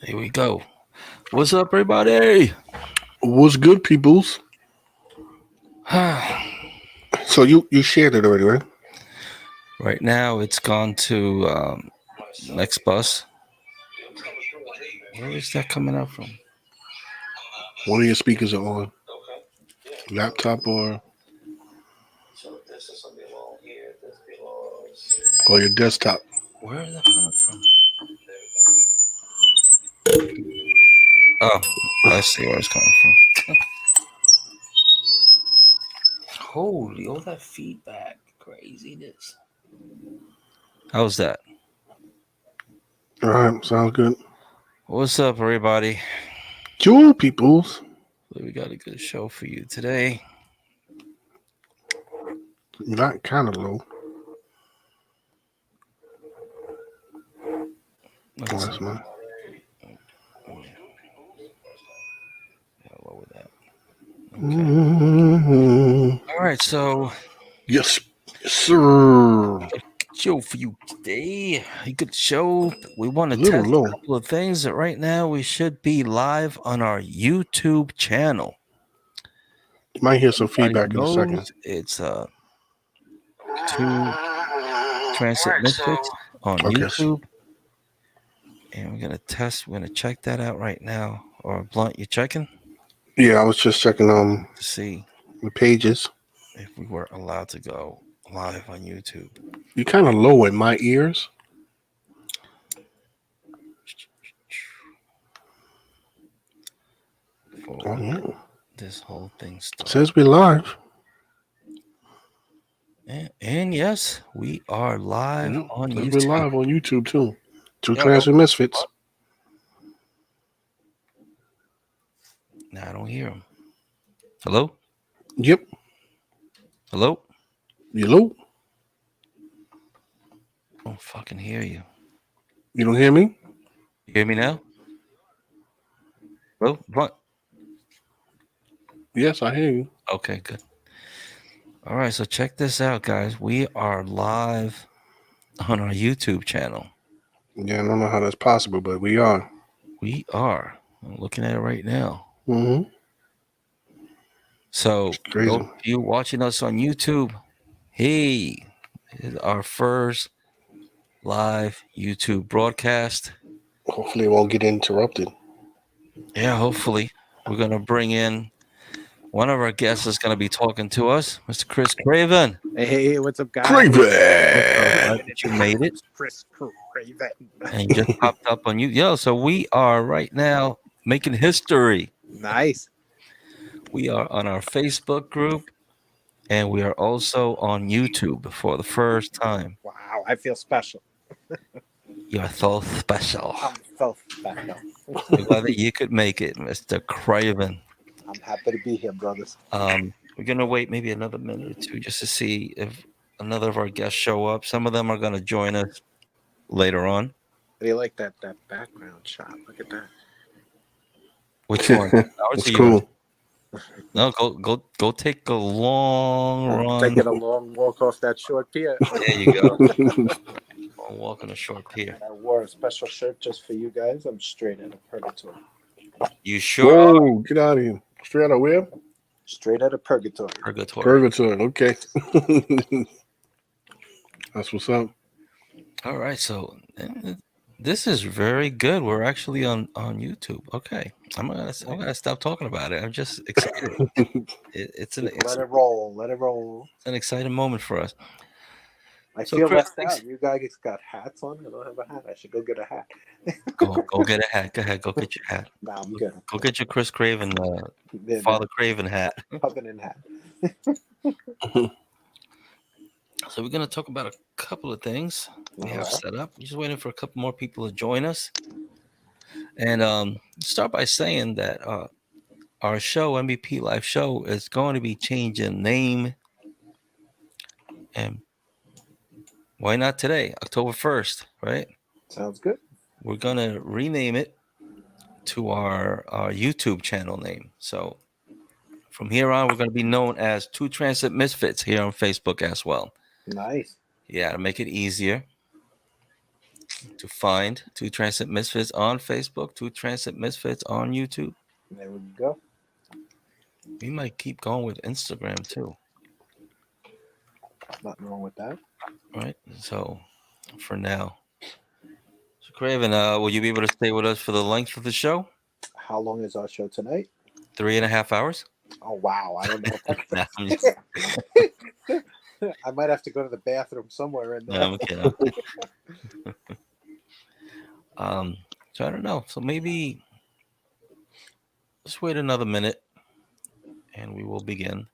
Here we go. What's up, everybody? What's good, peoples? Right So you shared it already, right? now, it's gone to next bus. Where is that coming out from? One of your speakers are on laptop or your desktop. Where is that coming from? Oh, I see where it's coming from. Holy, all that feedback. Craziness. How's that? All right, sounds good. What's up, everybody? Cool, peoples. We got a good show for you today. Not kind of low. Let's Oh, see. that's mine. Yeah, lower that. Okay. Mm-hmm. All right, so Yes, yes, sir. A show for you today. A good show. We want to little test a low. couple of things. Right now, we should be live on our YouTube channel. You might hear some Everybody feedback in a second. knows it's two Transit Misfits on Okay. YouTube, and we're gonna test. We're gonna check that out right now. Or Blunt, you checking Yeah, I was just checking to see the pages. if we were allowed to go live on YouTube. You kind of low in my ears. Before Oh, yeah. this whole thing starts. Says we live. And yes, we are live Yeah, on says we're YouTube. live on YouTube too. Two Yeah, Transit Misfits. Now I don't hear him. Hello? Yep. Hello? You low? I don't fucking hear you. You don't hear me? You hear me now? Hello? What? Yes, I hear you. Okay, good. All right, so check this out, guys. We are live on our YouTube channel. Yeah, I don't know how that's possible, but we are. We are. I'm looking at it right now. Mm-hmm. So, Crazy. those of you watching us on YouTube, hey, this is our first live YouTube broadcast. Hopefully, it won't get interrupted. Yeah, hopefully. We're going to bring in one of our guests is going to be talking to us, Mr. Chris Craven. Hey, what's up, guys? Craven! Glad that you made it. Chris Craven. And you just popped up on you. Yo, so we are right now making history. Nice. We are on our Facebook group, and we are also on YouTube for the first time. Wow, I feel special. You're so special. I'm so special. We're glad that you could make it, Mr. Craven. I'm happy to be here, brothers. We're gonna wait maybe another minute or two just to see if another of our guests show up. Some of them are gonna join us later on. I really like that background shot. Look at that. Which one? It's cool. No, go take a long run. Taking a long walk off that short pier. There you go. Long walk on a short pier. I wore a special shirt just for you guys. I'm straight out of purgatory. You sure are. Whoa, get out of here. Straight out of where? Straight out of purgatory. Purgatory. Purgatory, okay. That's what's up. All right, so this is very good. We're actually on YouTube. Okay, I'm gonna stop talking about it. I'm just excited. It's Let it roll. Let it roll. It's an exciting moment for us. I So, feel Chris, left out. You guys got hats on. I don't have a hat. I should go get a hat. Go get a hat. Go ahead. Go get your hat. Nah, I'm good. Go get your Chris Craven, Father Craven hat. Covenant hat. So we're gonna talk about a couple of things we have set up. We're just waiting for a couple more people to join us. And start by saying that our show, NBP Live Show, is going to be changing name. And why not today, October 1st, right? Sounds good. We're going to rename it to our YouTube channel name. So from here on, we're going to be known as Two Transit Misfits here on Facebook as well. Nice. Yeah, to make it easier. to find Two Transit Misfits on Facebook, Two Transit Misfits on YouTube. There we go. We might keep going with Instagram too, Nothing wrong with that. right? So for now. So Craven, will you be able to stay with us for the length of the show? How long is our show tonight? 3.5 hours? Oh wow, I don't know. Nah, I'm just, I might have to go to the bathroom somewhere in no, there. I'm kidding. So I don't know. So maybe let's wait another minute and we will begin.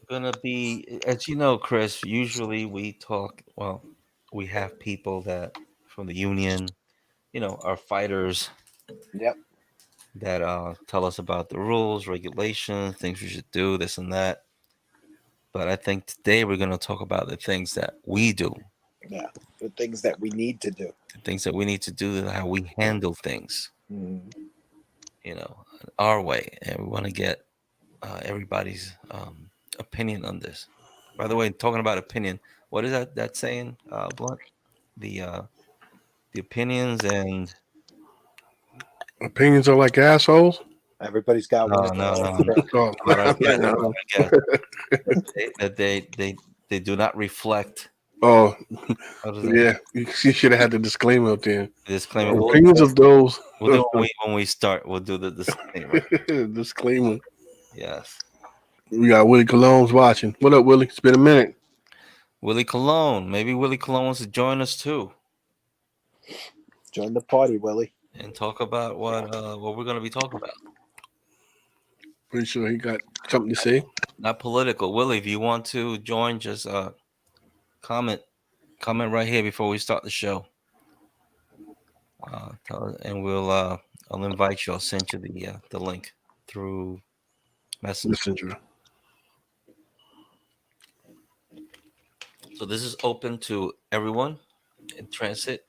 Gonna be, as you know, Chris, usually we talk, well, we have people that from the union, our fighters Yep. that tell us about the rules, regulations, things we should do, this and that. But I think today we're gonna talk about the things that we do, Yeah. The things that we need to do. the things that we need to do, how we handle things, Mhm. our way, and we want to get everybody's opinion on this. By the way, talking about opinion, what is that saying, Blunt? The opinions and Opinions are like assholes. Everybody's got no, one. no, no, no. Oh, Not our guest, not no. our guest. That they do not reflect. Oh, What is that? yeah. You should have had the disclaimer up there. Disclaimer. Opinions of those. We'll do it when we start. We'll do the disclaimer. Disclaimer. Yes. We got Willie Cologne's watching. What up, Willie? It's been a minute. Willie Cologne. Maybe Willie Cologne wants to join us too Join the party, Willie. and talk about what we're going to be talking about. Pretty sure he got something to say. Not political. Willie, if you want to join, just comment right here before we start the show. And I'll invite you. I'll send you the link through Messenger. So this is open to everyone in transit,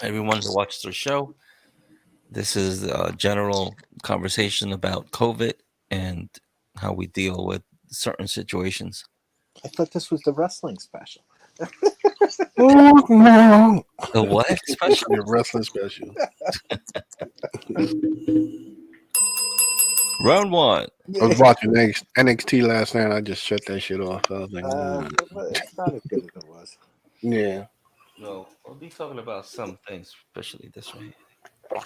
everyone who watches the show. This is a general conversation about COVID and how we deal with certain situations. I thought this was the wrestling special. Oh, no. The what special? The wrestling special. Round one. I was watching NXT last night. I just shut that shit off. I was like, It's not as good as it was. yeah. No, we'll be talking about some things, especially this right here.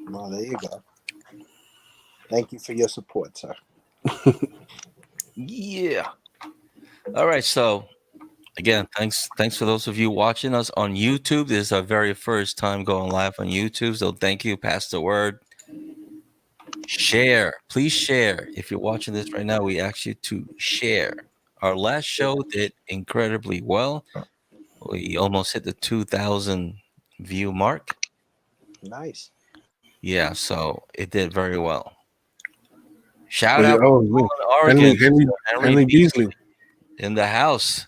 Well, there you go. Thank you for your support, sir. Yeah. All right. So again, thanks for those of you watching us on YouTube. This is our very first time going live on YouTube. So thank you. Pass the word. Share. Please share. If you're watching this right now, we ask you to share. Our last show did incredibly well. We almost hit the 2,000 view mark. Nice. Yeah, so it did very well. Shout out to Henry, Oregon. Henry Beasley in the house.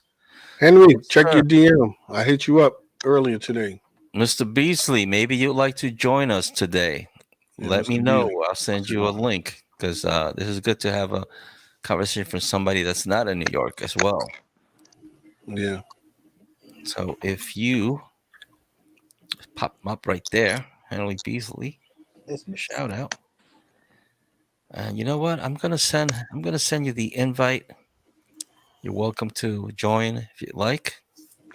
Henry, check your DM. I hit you up earlier today. Mr. Beasley, maybe you'd like to join us today. Yeah, Let Mr. me know. Beasley. I'll send you a link because this is good to have a conversation from somebody that's not in New York as well. Yeah. So if you pop them up right there, Henry Beasley, shout out. And you know what? I'm gonna send you the invite. You're welcome to join if you'd like.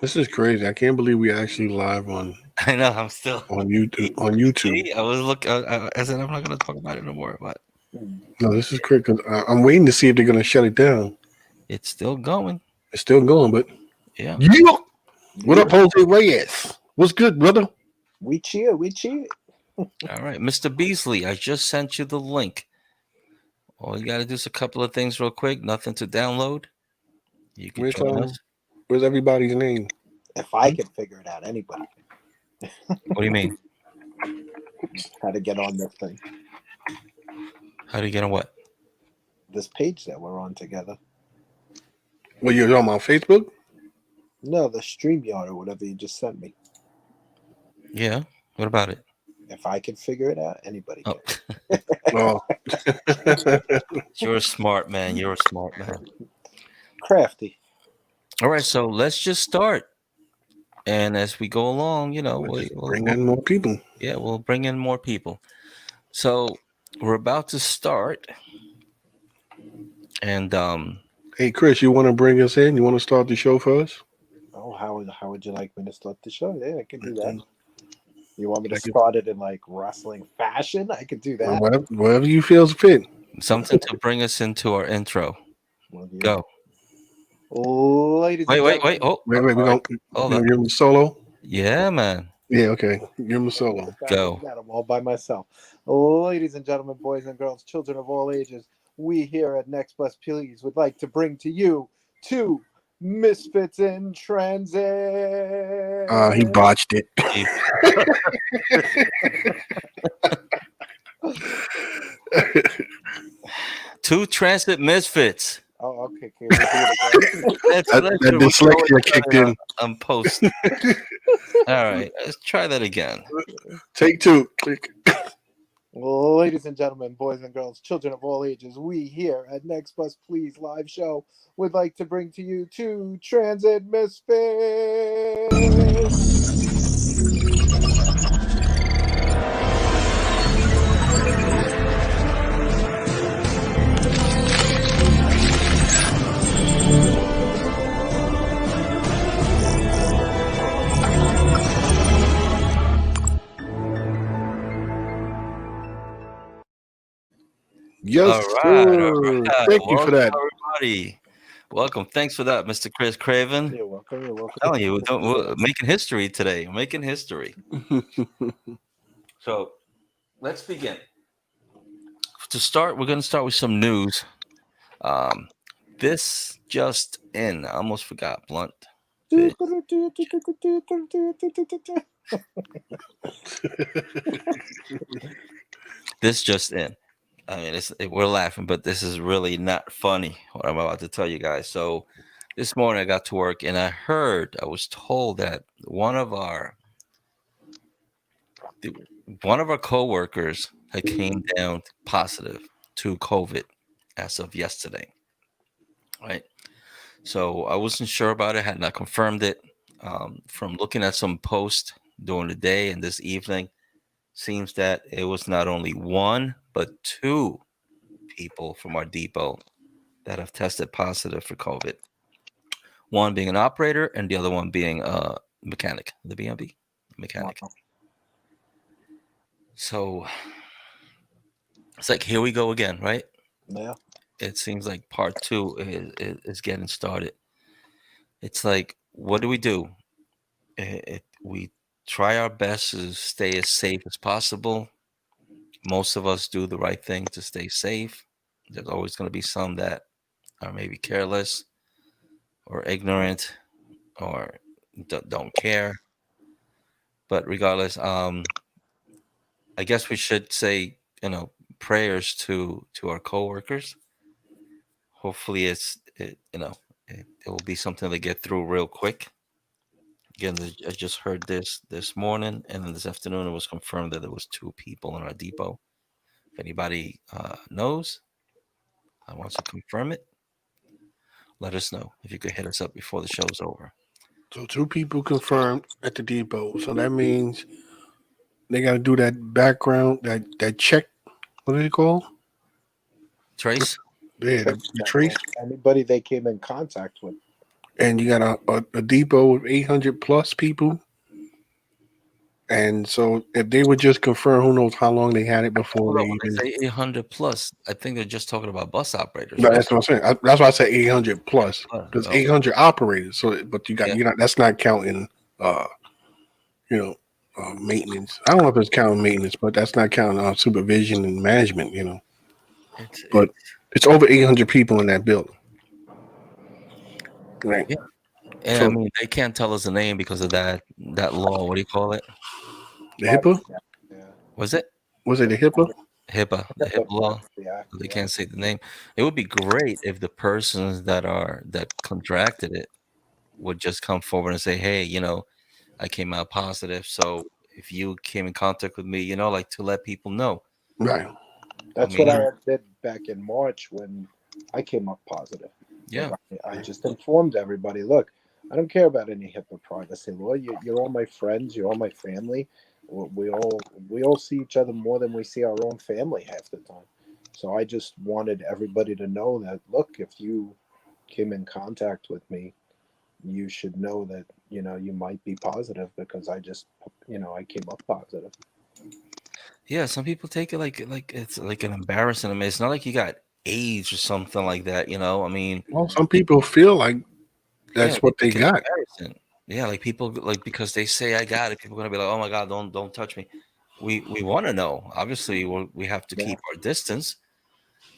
This is crazy. I can't believe we actually live on. I know. I'm still on YouTube. See, I was looking. I said I'm not gonna talk about it no more. But no, this is crazy. I'm waiting to see if they're gonna shut it down. It's still going. It's still going, but yeah. What up, Jose Reyes? What's good, brother? We cheer. We cheer. All right, Mr. Beasley, I just sent you the link. All you got to do is a couple of things real quick. Nothing to download. You can join us. Where's everybody's name? If I can figure it out, anybody. What do you mean? How to get on this thing. How do you get on what? This page that we're on together. Well, you're on my Facebook? No, the StreamYard or whatever you just sent me. Yeah. What about it? If I can figure it out, anybody can. Oh. You're a smart man. You're a smart man. Crafty. All right, so let's just start. And as we go along, Bring in more people. we'll bring in more people. So we're about to start, and Hey, Chris, you want to bring us in? You want to start the show for us? Oh, how would you like me to start the show? Yeah, I can do that. Okay. You want me to I can- start it in like wrestling fashion? I could do that. Whatever you feels fit. something to bring us into our intro. Well, yeah. Go. Ladies Wait, and wait, wait. gentlemen, Oh, Wait, we're all right. going Hold to up. give him a solo. Yeah, man. Yeah, okay. Give him a solo. Go. I'm all by myself. Ladies and gentlemen, boys and girls, children of all ages, we here at Next Bus Please would like to bring to you two misfits in transit. He botched it. Two transit misfits. Oh, okay. Can we do it again? That dyslexia kicked in. Post. All right, let's try that again. Take two. Click. Ladies and gentlemen, boys and girls, children of all ages, we here at Next Bus Please live show would like to bring to you two transit misfits. Yes, All right, sir. all right. Thank you for that. Everybody. Welcome. Thanks for that, Mr. Chris Craven. You're welcome. You're welcome. I'm telling you, we're making history today. We're making history. So let's begin. To start, we're going to start with some news. This just in. I almost forgot. Blunt. This just in. I mean, we're laughing, but this is really not funny, what I'm about to tell you guys. So this morning I got to work and I was told that one of our coworkers had came down positive to COVID as of yesterday. Right. So I wasn't sure about it, had not confirmed it. From looking at some posts during the day and this evening, seems that it was not only one, but two people from our depot that have tested positive for COVID. One being an operator and the other one being a mechanic, the BMB mechanic. So it's like, here we go again, right? Yeah. It seems like part two is getting started. It's like, what do? We try our best to stay as safe as possible. Most of us do the right thing to stay safe. There's always going to be some that are maybe careless or ignorant or don't care. But regardless, I guess we should say, prayers to our coworkers. Hopefully, it will be something to get through real quick. Again, I just heard this morning, and then this afternoon it was confirmed that there was two people in our depot. If anybody knows, I want to confirm it. Let us know if you could hit us up before the show's over. So two people confirmed at the depot. So that means they got to do that background, that check. What do they call? Trace. Yeah, the trace. Anybody they came in contact with. And you got a depot with 800 plus people. And so if they would just confirm, who knows how long they had it before they When even. they say 800 plus, I think they're just talking about bus operators. No, Right? that's what I'm saying. That's why I say 800 plus, because 800 operators. So, but you're not. That's not counting. Maintenance. I don't know if it's counting maintenance, but that's not counting supervision and management. But it's over 800 people in that building. Right. Yeah. And I mean, they can't tell us the name because of that law. What do you call it? The HIPAA? Yeah. Was it? Was it the HIPAA? HIPAA, the HIPAA law. Yeah. They can't say the name. It would be great if the persons that contracted it would just come forward and say, "Hey, I came out positive. So if you came in contact with me, like to let people know." Right. That's what I did back in March when I came up positive. Yeah. I just informed everybody, look, I don't care about any HIPAA privacy law. You're all my friends. You're all my family. We all see each other more than we see our own family half the time. So I just wanted everybody to know that, look, if you came in contact with me, you should know that, you might be positive because I came up positive. Yeah, some people take it like it's like an embarrassing. I mean, it's not like you got AIDS or something like that, you know. I mean, Well, some people feel like yeah, that's they what they make it got. embarrassing. Yeah, like people like because they say I got it, people are gonna be like, oh my god, don't touch me. We want to know. Obviously, we have to Yeah. keep our distance.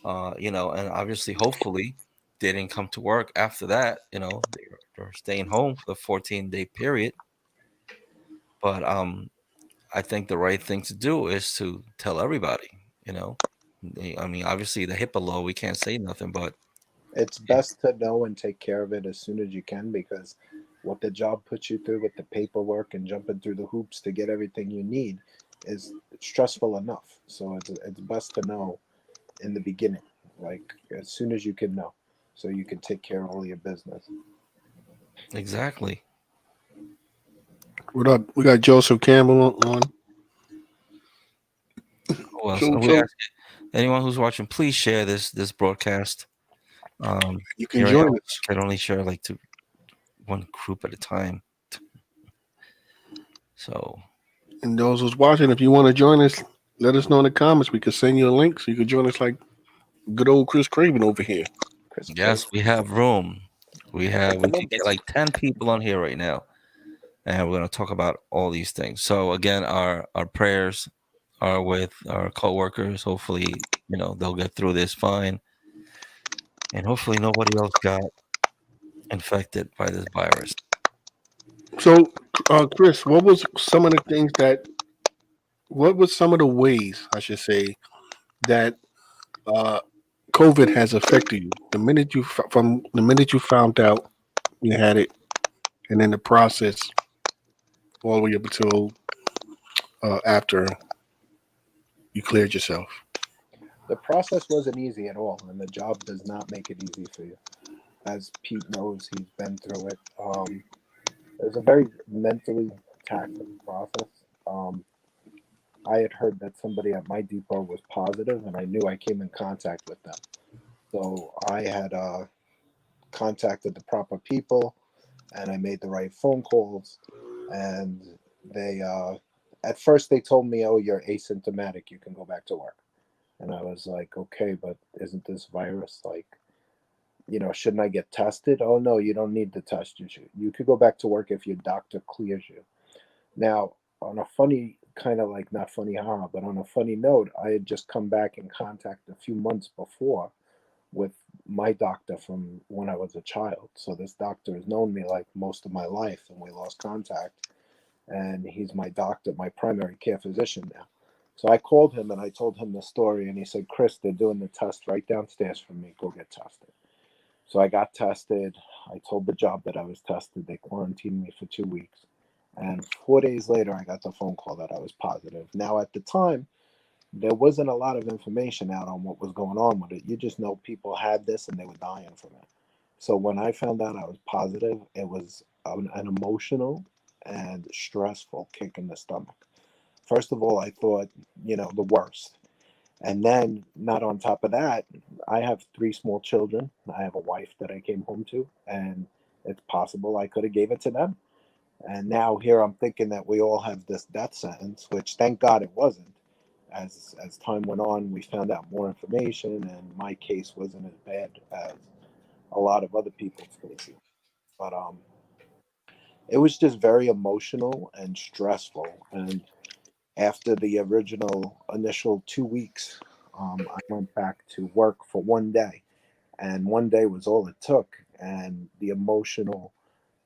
And obviously, hopefully, they didn't come to work after that. They're staying home for the 14-day period. But I think the right thing to do is to tell everybody. You know, I mean, obviously the HIPAA law, we can't say nothing, but It's best to know and take care of it as soon as you can, because what the job puts you through with the paperwork and jumping through the hoops to get everything you need is stressful enough. So it's best to know in the beginning, like as soon as you can know, so you can take care of all your business. exactly. What up? We got Joseph Campbell on. Who else? So We so ask anyone who's watching, please share this broadcast. you can Here I join am. us. Can only share like to one group at a time. So And those who's watching, if you want to join us, let us know in the comments. We can send you a link so you can join us like good old Chris Craven over here. Chris Craig, yes, we have room. We could get Columbus. like 10 people on here right now, and we're gonna talk about all these things. So again, our prayers are with our coworkers. Hopefully, they'll get through this fine, and hopefully nobody else got infected by this virus. So, Chris, what was some of the ways, I should say, that uh, COVID has affected you? From the minute you found out you had it, and then the process all the way up until after you cleared yourself. The process wasn't easy at all, and the job does not make it easy for you. As Pete knows, he's been through it. It was a very mentally taxing process. Um, I had heard that somebody at my depot was positive, and I knew I came in contact with them. So I had contacted the proper people, and I made the right phone calls. And they, at first, they told me, "Oh, you're asymptomatic. You can go back to work." And I was like, "Okay, but isn't this virus like, shouldn't I get tested?" "Oh no, you don't need to test. You could go back to work if your doctor clears you." Now, on a funny kind of like not funny, but on a funny note, I had just come back in contact a few months before with my doctor from when I was a child. So this doctor has known me like most of my life, and we lost contact. And he's my doctor, my primary care physician now. So I called him and I told him the story, and he said, "Chris, they're doing the test right downstairs from me. Go get tested." So I got tested. I told the job that I was tested. They quarantined me for 2 weeks. And 4 days later, I got the phone call that I was positive. Now, at the time, there wasn't a lot of information out on what was going on with it. You just know people had this and they were dying from it. So when I found out I was positive, it was an emotional and stressful kick in the stomach. First of all, I thought, the worst. And then, not on top of that, I have three small children. I have a wife that I came home to, and it's possible I could have gave it to them. And now here I'm thinking that we all have this death sentence, which thank God it wasn't. As time went on, we found out more information, and my case wasn't as bad as a lot of other people's cases. But it was just very emotional and stressful. And after the original initial 2 weeks, I went back to work for one day, and one day was all it took. And the emotional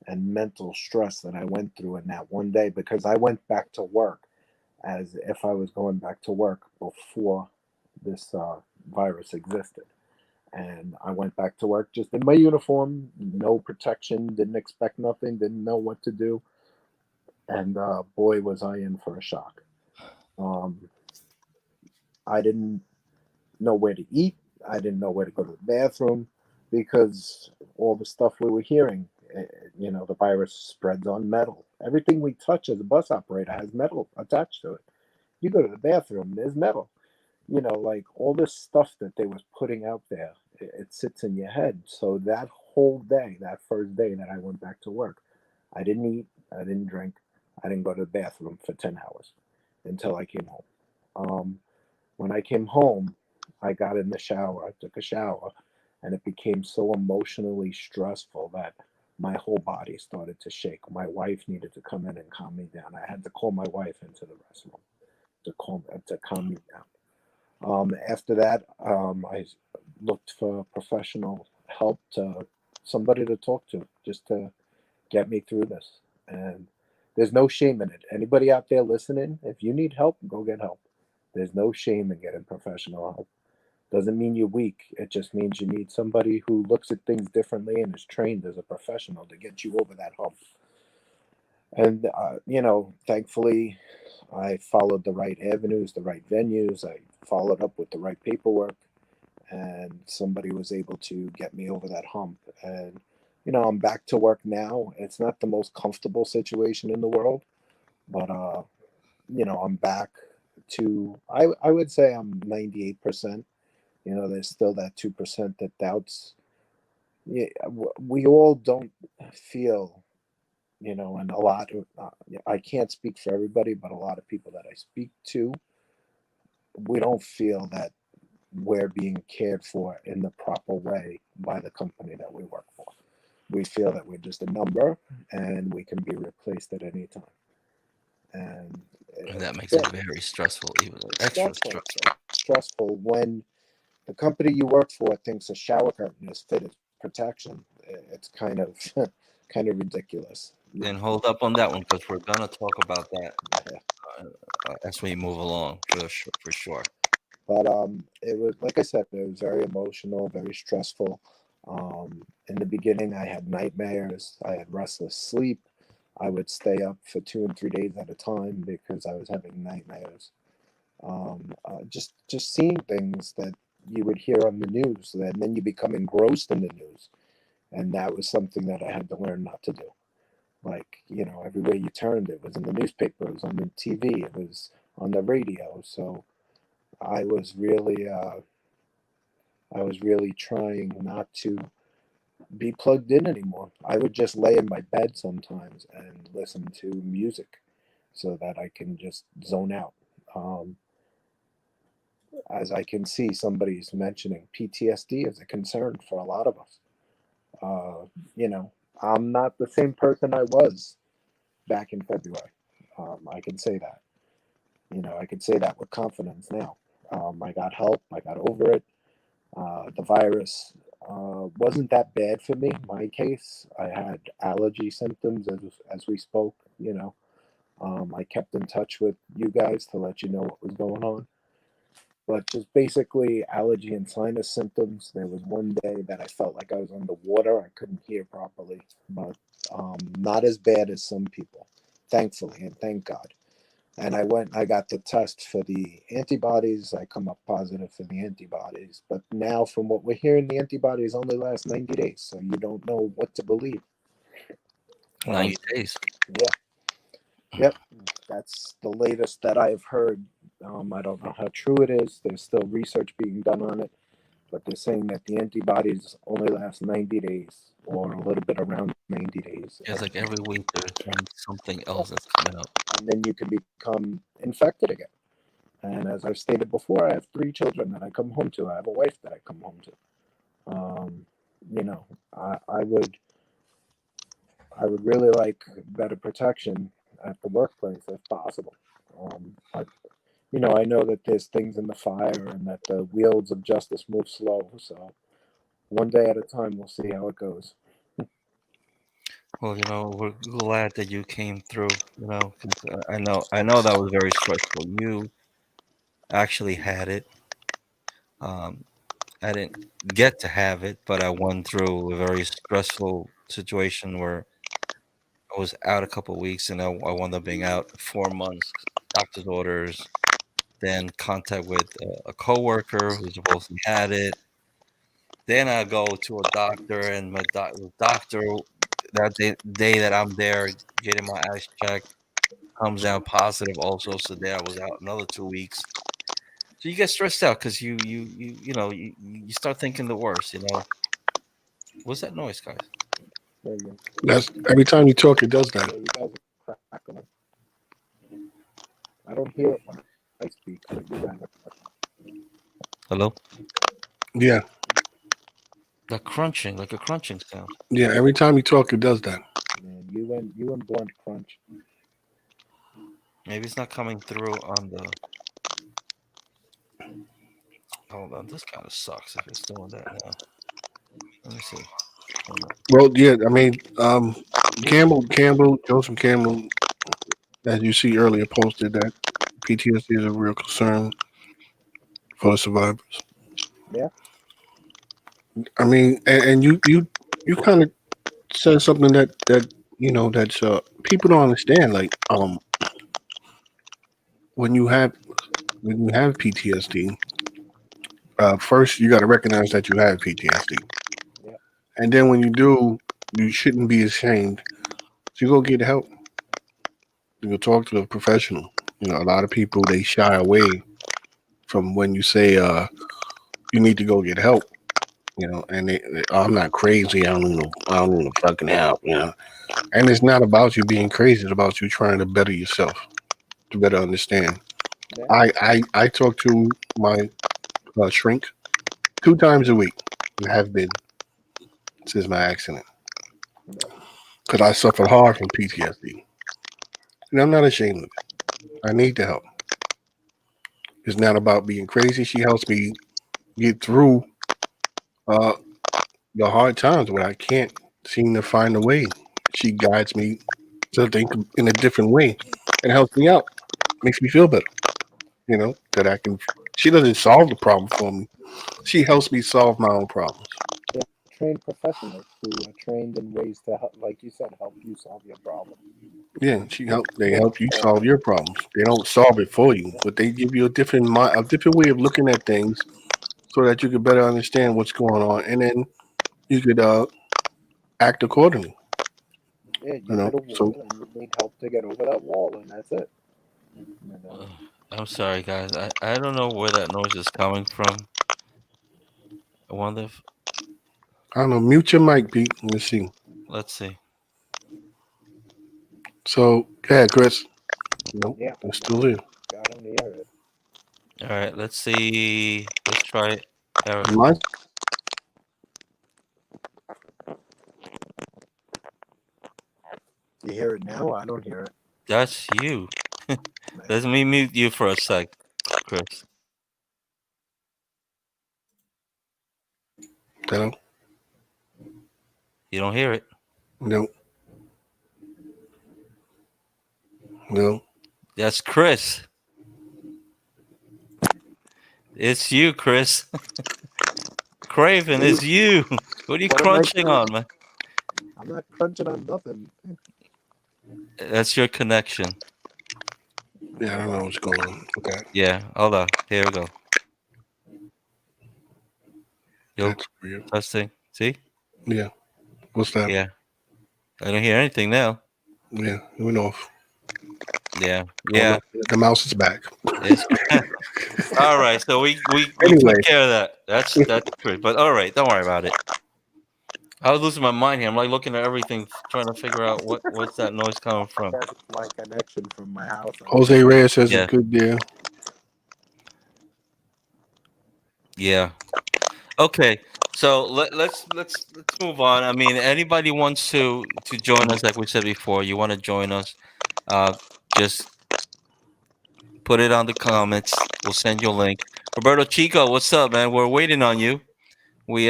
and mental stress that I went through in that one day, because I went back to work as if I was going back to work before this virus existed. And I went back to work just in my uniform, no protection, didn't expect nothing, didn't know what to do. And boy, was I in for a shock. Um, I didn't know where to eat. I didn't know where to go to the bathroom. because all the stuff we were hearing, the virus spreads on metal. Everything we touch as a bus operator has metal attached to it. You go to the bathroom, there's metal. Like all this stuff that they was putting out there, it sits in your head. So that whole day, that first day that I went back to work, I didn't eat, I didn't drink, I didn't go to the bathroom for 10 hours until I came home. When I came home, I got in the shower, I took a shower, and it became so emotionally stressful that my whole body started to shake. My wife needed to come in and calm me down. I had to call my wife into the restroom to calm me down. After that, I looked for professional help, to somebody to talk to, just to get me through this. And there's no shame in it. Anybody out there listening, if you need help, go get help. There's no shame in getting professional help. Doesn't mean you're weak. It just means you need somebody who looks at things differently and is trained as a professional to get you over that hump. And, thankfully, I followed the right avenues, the right venues. I followed up with the right paperwork, and somebody was able to get me over that hump. And, I'm back to work now. It's not the most comfortable situation in the world, but, I'm back to, I would say I'm 98%. There's still that 2% that doubts. Yeah, we all don't feel, and a lot of, I can't speak for everybody, but a lot of people that I speak to, we don't feel that we're being cared for in the proper way by the company that we work for. We feel that we're just a number and we can be replaced at any time. And And that makes yeah, it very stressful, even it's extra stressful. stressful. Stressful when the company you work for thinks a shower curtain is fitted protection. It's kind of kind of ridiculous. Then hold up on that one because we're gonna talk about that Yeah. as we move along for sure. For sure. But it was, like I said, it was very emotional, very stressful. In the beginning, I had nightmares. I had restless sleep. I would stay up for 2 and 3 days at a time because I was having nightmares. Just seeing things that you would hear on the news, and then you become engrossed in the news, and that was something that I had to learn not to do. Like, everywhere you turned, it was in the newspaper, it was on the TV, it was on the radio. So I was really, trying not to be plugged in anymore. I would just lay in my bed sometimes and listen to music so that I can just zone out. Um, as I can see, somebody's mentioning PTSD is a concern for a lot of us. Uh, you know, I'm not the same person I was back in February. I can say that. I can say that with confidence now. I got help. I got over it. The virus wasn't that bad for me. My case, I had allergy symptoms as we spoke. I kept in touch with you guys to let you know what was going on. But just basically allergy and sinus symptoms. There was one day that I felt like I was underwater. I couldn't hear properly, but not as bad as some people, thankfully, and thank God. And I got the test for the antibodies. I come up positive for the antibodies. But now, from what we're hearing, the antibodies only last 90 days. So you don't know what to believe. 90 days. Yeah. Yep. That's the latest that I've heard. I don't know how true it is. There's still research being done on it. But they're saying that the antibodies only last 90 days or a little bit around 90 days. It's like every week there's something else that's coming up. And then you can become infected again. And as I've stated before, I have 3 children that I come home to. I have a wife that I come home to. I would really like better protection at the workplace if possible. I know that there's things in the fire and that the wheels of justice move slow. So one day at a time, we'll see how it goes. Well, we're glad that you came through. 'Cause I know that was very stressful. You actually had it. Um, I didn't get to have it, but I went through a very stressful situation where I was out a couple of weeks, and I wound up being out 4 months. Doctor's orders, then contact with a coworker who supposedly had it, Then I go to a doctor, and my doctor that day that I'm there getting my eyes checked comes down positive also. So there I was out another 2 weeks. So you get stressed out because you start thinking the worst. What's that noise, guys? There you go. That's every time you talk, it does that. Yeah, you guys are crackling. I don't hear it when I speak, but you guys are crackling. Hello? Yeah, That crunching, like a crunching sound. yeah. Every time you talk, it does that. Man, you and Blunt Crunch. Maybe it's not coming through on the. Hold on, this kind of sucks if it's doing that now. Let me see. Hold on. Well, yeah. I mean, Campbell, Joseph Campbell, as you see earlier, posted that PTSD is a real concern for the survivors. Yeah. I mean, and you kind of said something that that's people don't understand. Like when you have PTSD, first you got to recognize that you have PTSD, Yeah. and then when you do, you shouldn't be ashamed. So you go get help. You go talk to a professional. A lot of people they shy away from when you say you need to go get help. And oh, I'm not crazy. I don't need no fucking help. And it's not about you being crazy. It's about you trying to better yourself, to better understand. Yeah. I talk to my shrink 2 times a week and have been since my accident because I suffered hard from PTSD, and I'm not ashamed of it. I need the help. It's not about being crazy. She helps me get through uh, the hard times when I can't seem to find a way. She guides me to think in a different way and helps me out. Makes me feel better. That I can. She doesn't solve the problem for me. She helps me solve my own problems. Yeah. Trained professionals who are trained in ways to help, like you said, help you solve your problem. Yeah, they help you solve your problems. They don't solve it for you, but they give you a different way of looking at things, so that you can better understand what's going on, and then you could act accordingly. Yeah, you hit a wall So and you need help to get over that wall, and that's it. I'm sorry, guys. I don't know where that noise is coming from. I wonder if. I don't know. Mute your mic, Pete. Let's see. Let's see. So yeah, Chris. Nope, Yeah. it's still there. I don't hear it. All right, let's see. Let's try it. Eric. Mine. You hear it now? I don't hear it. That's you. Let me mute you for a sec, Chris. No, You don't hear it? no, no. That's Chris. It's you, Chris. Craven, it's you. What are you What am I crunching doing? on, man? I'm not crunching on nothing. That's your connection. Yeah, I don't know what's going on. Okay, Yeah, hold on. Here we go. Yo, that's weird. testing. See? Yeah, what's that? Yeah. I don't hear anything now. Yeah, it went off. Yeah. Oh, Yeah. no, the mouse is back. It's all right. So we Anyway. took care of that. That's good. But all right, don't worry about it. I was losing my mind here. I'm like looking at everything, trying to figure out what's that noise coming from. That's my connection from my house. Jose Reyes says Yeah. it's good there. Yeah. Okay. So let's move on. I mean, anybody wants to join us, like we said before, you want to join us, just put it on the comments. We'll send you a link. Roberto Chico, what's up, man? We're waiting on you. We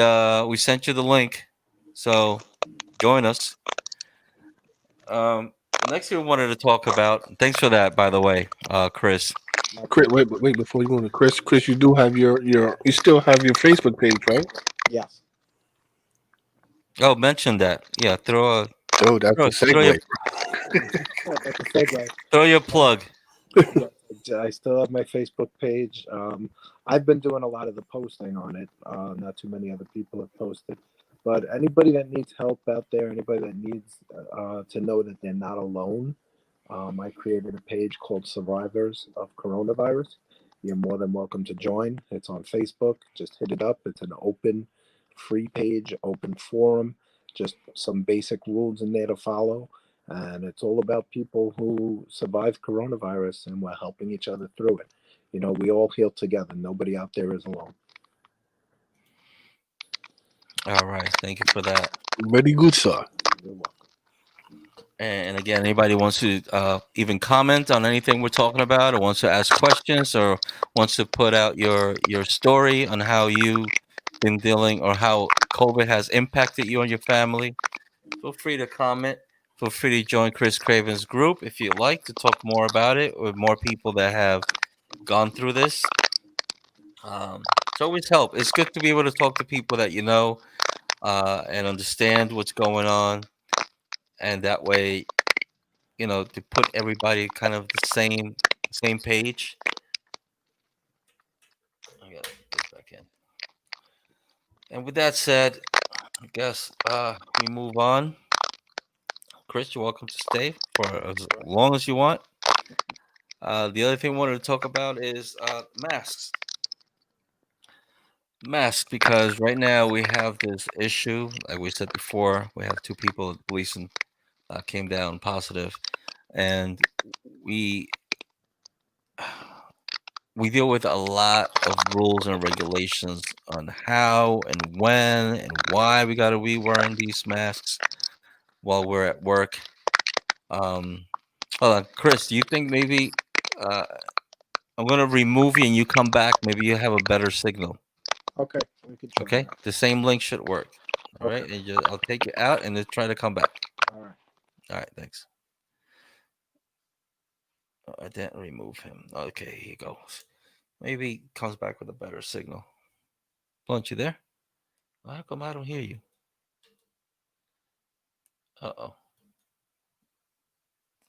sent you the link, so join us. The next thing we wanted to talk about. Thanks for that, by the way, Chris. Chris, wait! Before you go to Chris, you do have you still have your Facebook page, right? Yes. Oh, mention that. Yeah, throw Oh, that's a segue. That's a segue. your plug. Yes, I still have my Facebook page. I've been doing a lot of the posting on it. Not too many other people have posted, but anybody that needs help out there, anybody that needs to know that they're not alone, I created a page called Survivors of Coronavirus. You're more than welcome to join. It's on Facebook. Just hit it up. It's an open, free page, open forum. Just some basic rules in there to follow. And it's all about people who survived coronavirus, and we're helping each other through it. You know, we all heal together. Nobody out there is alone. All right. Thank you for that. Very good, sir. You're welcome. And again, anybody wants to even comment on anything we're talking about, or wants to ask questions, or wants to put out your story on how you've been dealing, or how COVID has impacted you and your family, feel free to comment. Feel free to join Chris Craven's group if you'd like to talk more about it with more people that have gone through this. It's always help. It's good to be able to talk to people that you know and understand what's going on, and that way, you know, to put everybody kind of the same page. I gotta get this back in. And with that said, I guess we move on. Chris, you're welcome to stay for as long as you want. The other thing I wanted to talk about is masks. Masks, because right now we have this issue. Like we said before, we have 2 people at police and came down positive, and we deal with a lot of rules and regulations on how and when and why we got to be wearing these masks while we're at work. Hold on, Chris, do you think maybe I'm going to remove you and you come back? Maybe you have a better signal. Okay, we can try. Okay, the same link should work. All right, and I'll take you out and then try to come back. All right. All right, thanks. I didn't remove him. Okay, here he goes. Maybe he comes back with a better signal. Blunt, you there? How come I don't hear you? Uh-oh.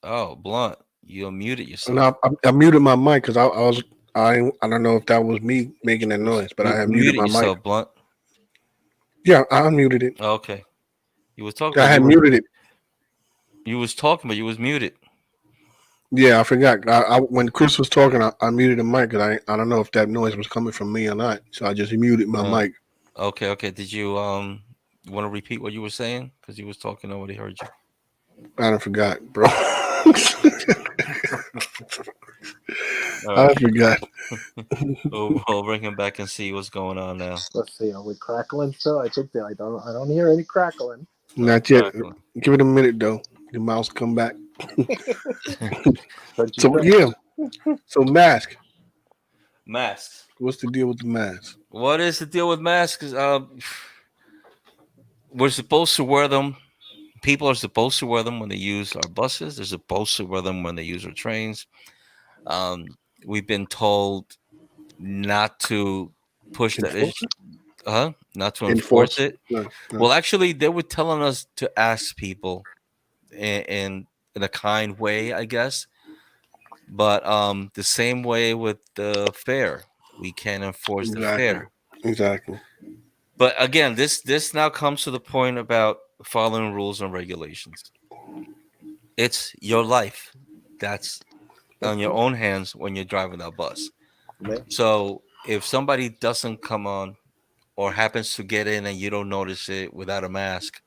Oh, Blunt, you unmuted yourself. And I muted my mic because I don't know if that was me making that noise, but I had muted my yourself, mic. Blunt. Yeah, I unmuted it. Okay. You was talking. I had muted it. You was talking, but you was muted. Yeah, I forgot. When Chris was talking, I muted the mic because I don't know if that noise was coming from me or not. So I just muted my mic. Okay. Did you want to repeat what you were saying? Because you was talking, nobody heard you. I don't forgot, bro. I forgot. We'll bring him back and see what's going on now. Let's see. Are we crackling still? I think I don't hear any crackling. Not yet. Give it a minute though. The mouse come back. So yeah. So masks. What's the deal with the masks? What is the deal with masks? We're supposed to wear them. People are supposed to wear them when they use our buses. They're supposed to wear them when they use our trains. We've been told not to push that issue. Not to enforce it. No. Well, actually, they were telling us to ask people in a kind way, I guess. But the same way with the fare, we can't enforce the fare. Exactly. But again, this now comes to the point about following rules and regulations. It's your life. That's on your own hands when you're driving that bus. So if somebody doesn't come on or happens to get in and you don't notice it without a mask,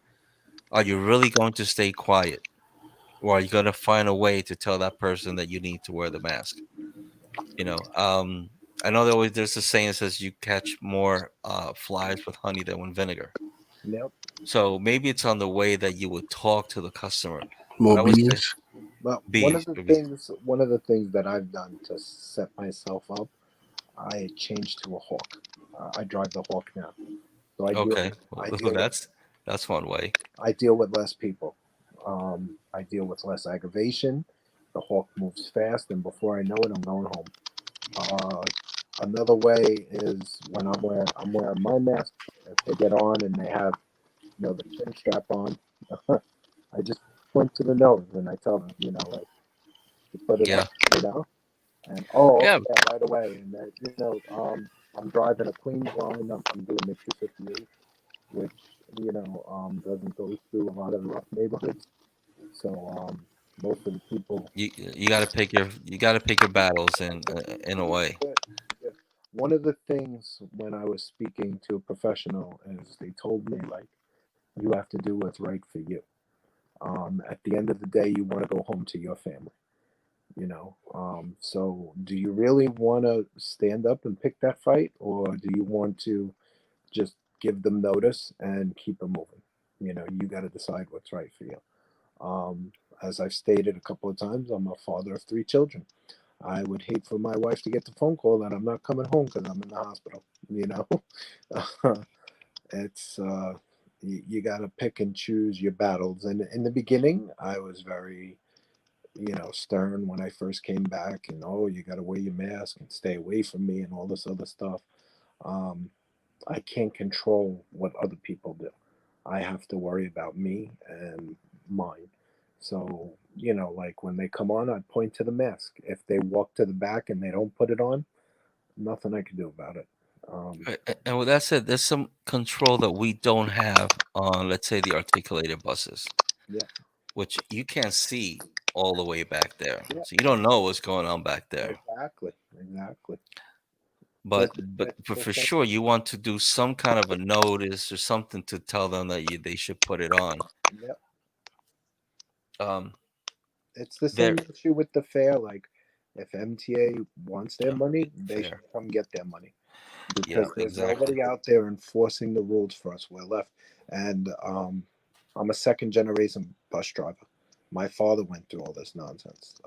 are you really going to stay quiet? Or are you going to find a way to tell that person that you need to wear the mask? You know, I know there's a saying that says you catch more flies with honey than with vinegar. Yep. So maybe it's on the way that you would talk to the customer. More beans. But one of the things that I've done to set myself up, I changed to a Hawk. I drive the Hawk now. So that's one way. I deal with less people. I deal with less aggravation. The Hawk moves fast, and before I know it, I'm going home. Another way is when I'm wearing my mask. If they get on and they have, the chin strap on, I just point to the nose and I tell them, like, you put it up, And Yeah. yeah, right away. And I'm driving a Queens line. I'm doing the 258, which doesn't go through a lot of rough neighborhoods. So most of the people. You got to pick your battles in a way. Yeah, yeah. One of the things when I was speaking to a professional is they told me like you have to do what's right for you. At the end of the day, you want to go home to your family. So do you really want to stand up and pick that fight, or do you want to just give them notice and keep them moving? You got to decide what's right for you. As I've stated a couple of times, I'm a father of 3 children. I would hate for my wife to get the phone call that I'm not coming home because I'm in the hospital. It's you got to pick and choose your battles. And in the beginning, I was very stern when I first came back, and you got to wear your mask and stay away from me and all this other stuff. Um, I can't control what other people do. I have to worry about me and mine. So, like when they come on, I'd point to the mask. If they walk to the back and they don't put it on, nothing I can do about it. And with that said, there's some control that we don't have on, let's say, the articulated buses, Yeah, which you can't see all the way back there, yeah, so you don't know what's going on back there. exactly, exactly. But Just, but but just for like, sure, you want to do some kind of a notice or something to tell them that they should put it on. yeah. Um, It's the there, same issue with the fair. Like, if MTA wants their yeah, money, they should fair, come get their money yeah, because there's exactly. nobody out there enforcing the rules for us. We're left, and I'm a second generation bus driver. My father went through all this nonsense.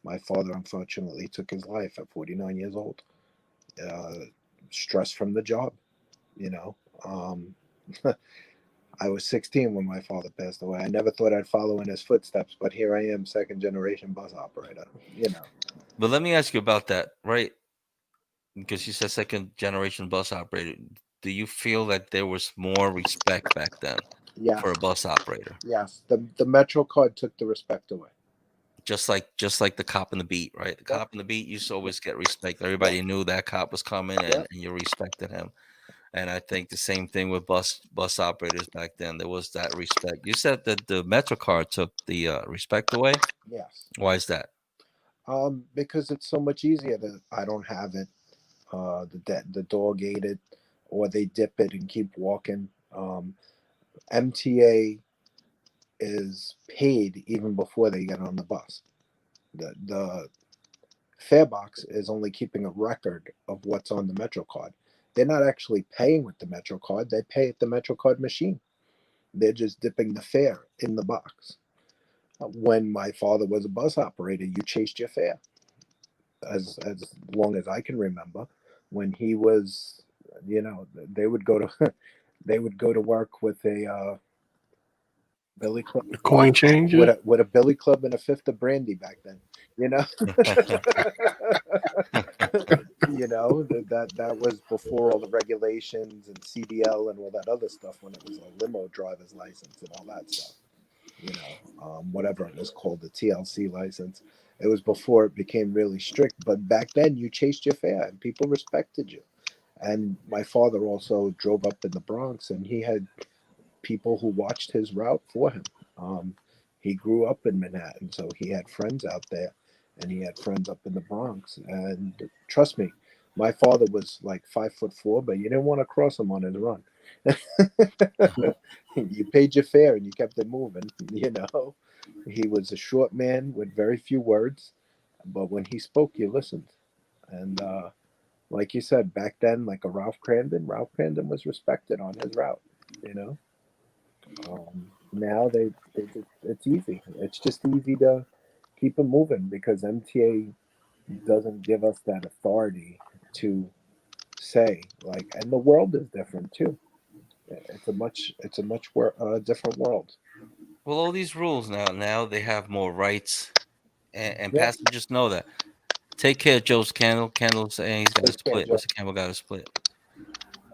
My father unfortunately took his life at 49 years old. Uh, Stress from the job, you know. Um, I was 16 when my father passed away. I never thought I'd follow in his footsteps, but here I am, second generation bus operator. You know, But let me ask you about that, right? Because you said second generation bus operator. Do you feel that there was more respect back then for yes, a bus operator? yes. The Metro card took the respect away. Just like the cop in the beat, right? The Yep, cop in the beat used to yep, always get respect. yep, Everybody knew that cop was coming, and, yep. and you respected him. And I think the same thing with bus operators back then. There was that respect. You said that the MetroCard took the respect away. Yes. Why is that? Because it's so much easier to. I don't have it. The dog ate it, or they dip it and keep walking. MTA is paid even before they get on the bus. The fare box is only keeping a record of what's on the Metro card. They're not actually paying with the Metro card. They pay at the Metro card machine. They're just dipping the fare in the box. When my father was a bus operator, you chased your fare as long as I can remember. When he was, they would go to they would go to work with a billy club, The coin changer. with a billy club and a fifth of brandy back then. You know, that was before all the regulations and CDL and all that other stuff. When it was a limo driver's license and all that stuff. Whatever it was called, the TLC license. It was before it became really strict. But back then, you chased your fare and people respected you. And my father also drove up in the Bronx, and he had people who watched his route for him. Um, he grew up in Manhattan, so he had friends out there, and he had friends up in the Bronx. And trust me, my father was like 5'4", but you didn't want to cross him on his run. You paid your fare and you kept it moving. He was a short man with very few words, but when he spoke, you listened. And like you said, back then, like a Ralph Crandon was respected on his route. You know. Now they just, it's easy. It's just easy to keep them moving because MTA doesn't give us that authority to say like, and the world is different too. It's a much different world. Well, all these rules now they have more rights, and Yeah, passengers know that. Take care, Joe's candle. Candle's saying he's got a take care, split. Joe. Mr. Campbell got a split.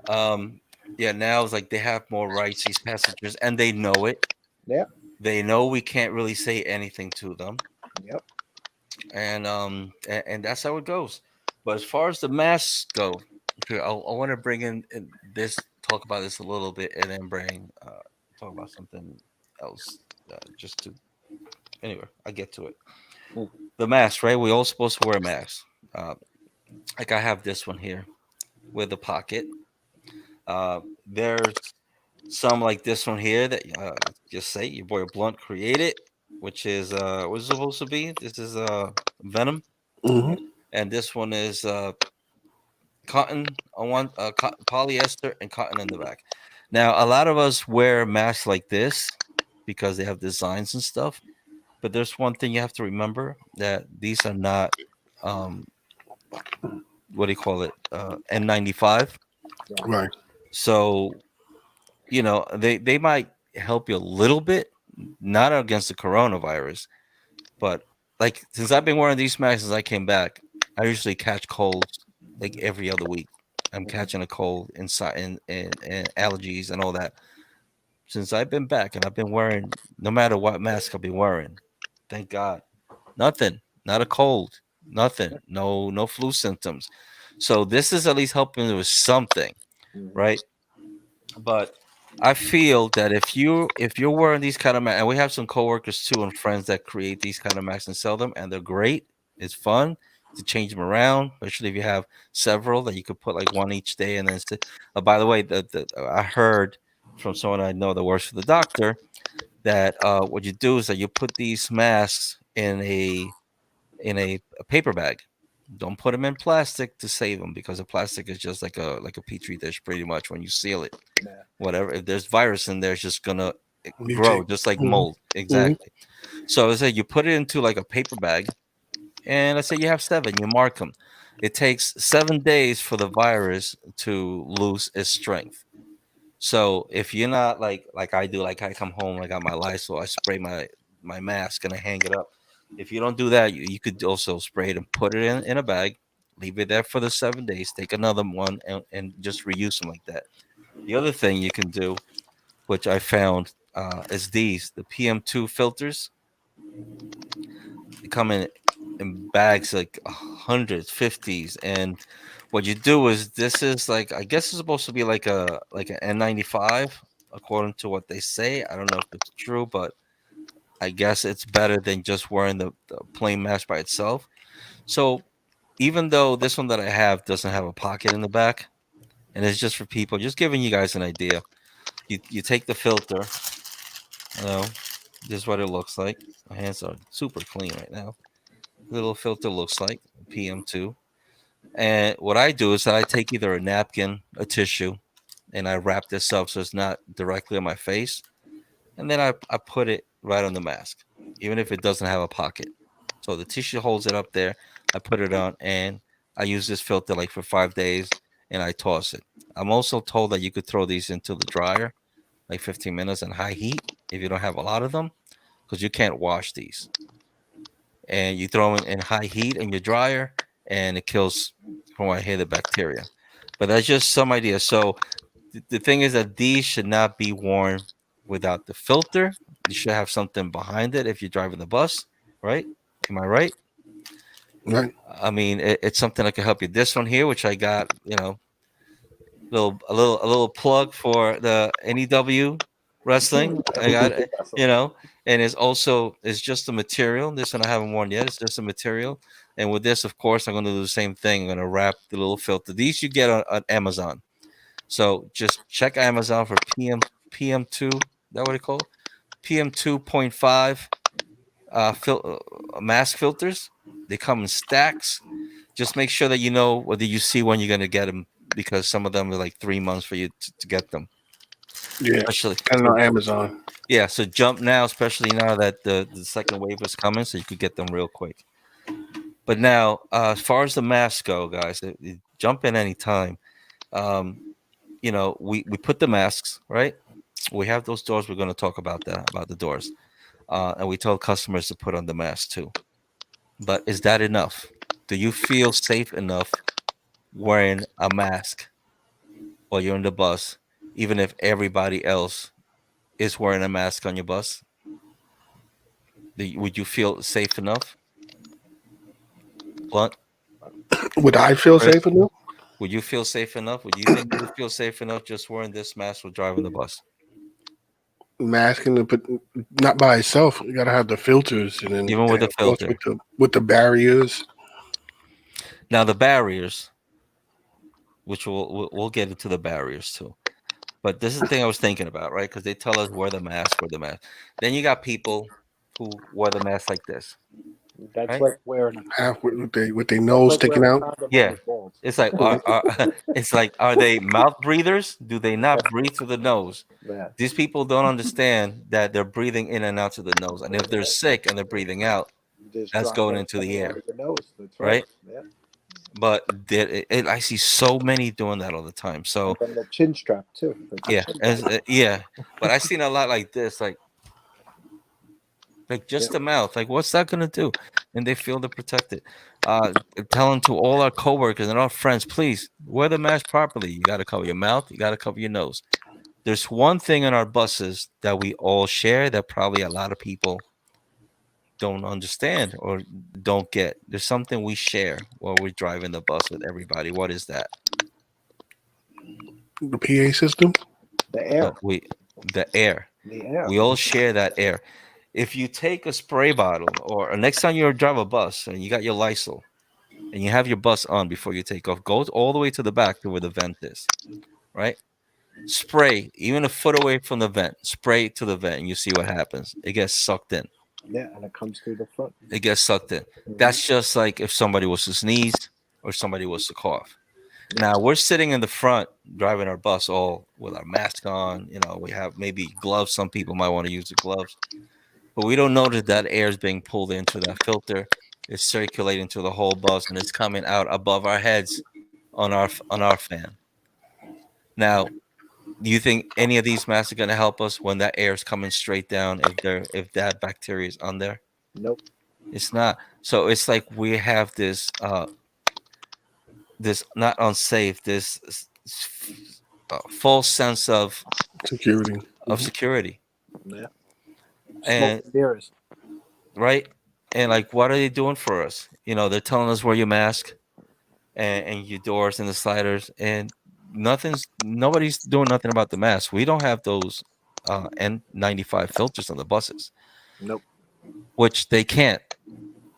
Um, yeah, now it's like they have more rights, these passengers, and they know it. Yeah, They know we can't really say anything to them. yep. and that's how it goes. But as far as the masks go, okay, I want to bring in this, talk about this a little bit, and then bring talk about something else. Just to anyway, I get to it. Mhm. The mask, right? We all supposed to wear masks. Uh, like I have this one here with a pocket. There's some like this one here that just say your boy Blunt created, which is what's it supposed to be? This is Venom, Hmm. and this one is cotton on one, polyester and cotton in the back. Now, a lot of us wear masks like this because they have designs and stuff. But there's one thing you have to remember, that these are not um, what do you call it? N95. Right. So they might help you a little bit, not against the coronavirus, but like since I've been wearing these masks since I came back, I usually catch colds like every other week. I'm catching a cold inside and allergies and all that since I've been back, and I've been wearing no matter what mask I've been wearing. Thank God, nothing, not a cold, nothing, no flu symptoms. So this is at least helping with something, right? But I feel that if you're wearing these kind of masks, and we have some coworkers too and friends that create these kind of masks and sell them, and they're great. It's fun to change them around, especially if you have several that you could put like one each day. And then, by the way, I heard from someone I know that works for the doctor that what you do is that you put these masks in a paper bag. Don't put them in plastic to save them, because the plastic is just like a petri dish pretty much when you seal it. Yeah. Whatever, if there's virus in there, it's just gonna grow Mutate. just like Hmm. mold. Exactly. So I say you put it into like a paper bag, and let's say you have seven, you mark them. It takes 7 days for the virus to lose its strength. So if you're not like I do, like I come home, I got my Lysol, I spray my mask and I hang it up. If you don't do that, you could also spray it and put it in a bag, leave it there for the 7 days, take another one and just reuse them like that. The other thing you can do, which I found, is the PM2 filters. They come in bags like hundreds, fifties, and what you do is this is like, I guess it's supposed to be like an N95 according to what they say. I don't know if it's true, but I guess it's better than just wearing the plain mask by itself. So even though this one that I have doesn't have a pocket in the back, and it's just for people, just giving you guys an idea. You take the filter, you know, this is what it looks like. My hands are super clean right now. Little filter looks like PM2. And what I do is that I take either a napkin, a tissue, and I wrap this up so it's not directly on my face. And then I put it right on the mask, even if it doesn't have a pocket. So the tissue holds it up there. I put it on, and I use this filter like for 5 days, and I toss it. I'm also told that you could throw these into the dryer like 15 minutes on high heat if you don't have a lot of them, because you can't wash these. And you throw them in high heat in your dryer, and it kills, from what I hear, the bacteria. But that's just some idea. So the thing is that these should not be worn without the filter. You should have something behind it if you're driving the bus, right? Am I right? Right. I mean, it's something that can help you. This one here, which I got, a little plug for the NEW wrestling. I got it, and it's just a material. This one I haven't worn yet. It's just a material. And with this, of course, I'm going to do the same thing. I'm going to wrap the little filter. These you get on Amazon. So just check Amazon for PM2. That what it called? PM2.5 mask filters. They come in stacks. Just make sure that you know whether you see when you're going to get them, because some of them are like 3 months for you to get them. Yeah. Especially, And on Amazon. yeah. So jump now, especially now that the second wave is coming, so you could get them real quick. But now, as far as the masks go, guys, jump in anytime. Um, we put the masks, right? We have those doors. We're going to talk about that, about the doors. And we tell customers to put on the mask too. But is that enough? Do you feel safe enough wearing a mask while you're in the bus, even if everybody else is wearing a mask on your bus? Would you feel safe enough? Blunt, Would I feel Chris, safe enough? would you feel safe enough? Would you think you would feel safe enough just wearing this mask while driving the bus? Masking the, but not by itself. You gotta have the filters, and then Even with and the of course filter. with the barriers. Now the barriers, which we'll get into the barriers too. But this is the thing I was thinking about, right? Because they tell us wear the mask, wear the mask. Then you got people who wear the mask like this, That's right? like wearing a Half with their that's nose like sticking wearing a out. condom on Yeah. your balls. It's like it's like, are they mouth breathers? Do they not breathe through the nose? Yeah. These people don't understand that they're breathing in and out to the nose, and if they're sick and they're breathing out, There's that's going droplets into the coming out air, of your nose. That's right? right. Yeah. But I see so many doing that all the time. So And then the chin strap too. The yeah, chin strap. yeah. But I've seen a lot like this, like just Yep. the mouth. Like, what's that gonna do? And they feel they're protected. Telling to all our coworkers and our friends, please wear the mask properly. You got to cover your mouth. You got to cover your nose. There's one thing on our buses that we all share that probably a lot of people don't understand or don't get. There's something we share while we're driving the bus with everybody. What is that? The PA system. The air. The air. The air. We all share that air. If you take a spray bottle or next time you drive a bus and you got your Lysol and you have your bus on before you take off, go all the way to the back to where the vent is, right? Spray even a foot away from the vent. Spray to the vent and you see what happens. It gets sucked in. Yeah, and it comes through the front. It gets sucked in. Mhm. That's just like if somebody was to sneeze or somebody was to cough. Now we're sitting in the front driving our bus all with our mask on. You know, we have maybe gloves. Some people might want to use the gloves, but we don't notice that air is being pulled into that filter. It's circulating through the whole bus and it's coming out above our heads on our fan. Now, do you think any of these masks are going to help us when that air is coming straight down if that bacteria is on there? Nope. It's not. So it's like we have this this not unsafe, this false sense of Security. security. Yeah. And Smoke and mirrors. right, and like what are they doing for us? You know, they're telling us wear your mask and your doors and the sliders, and nobody's doing nothing about the mask. We don't have those N95 filters on the buses, Nope. which they can't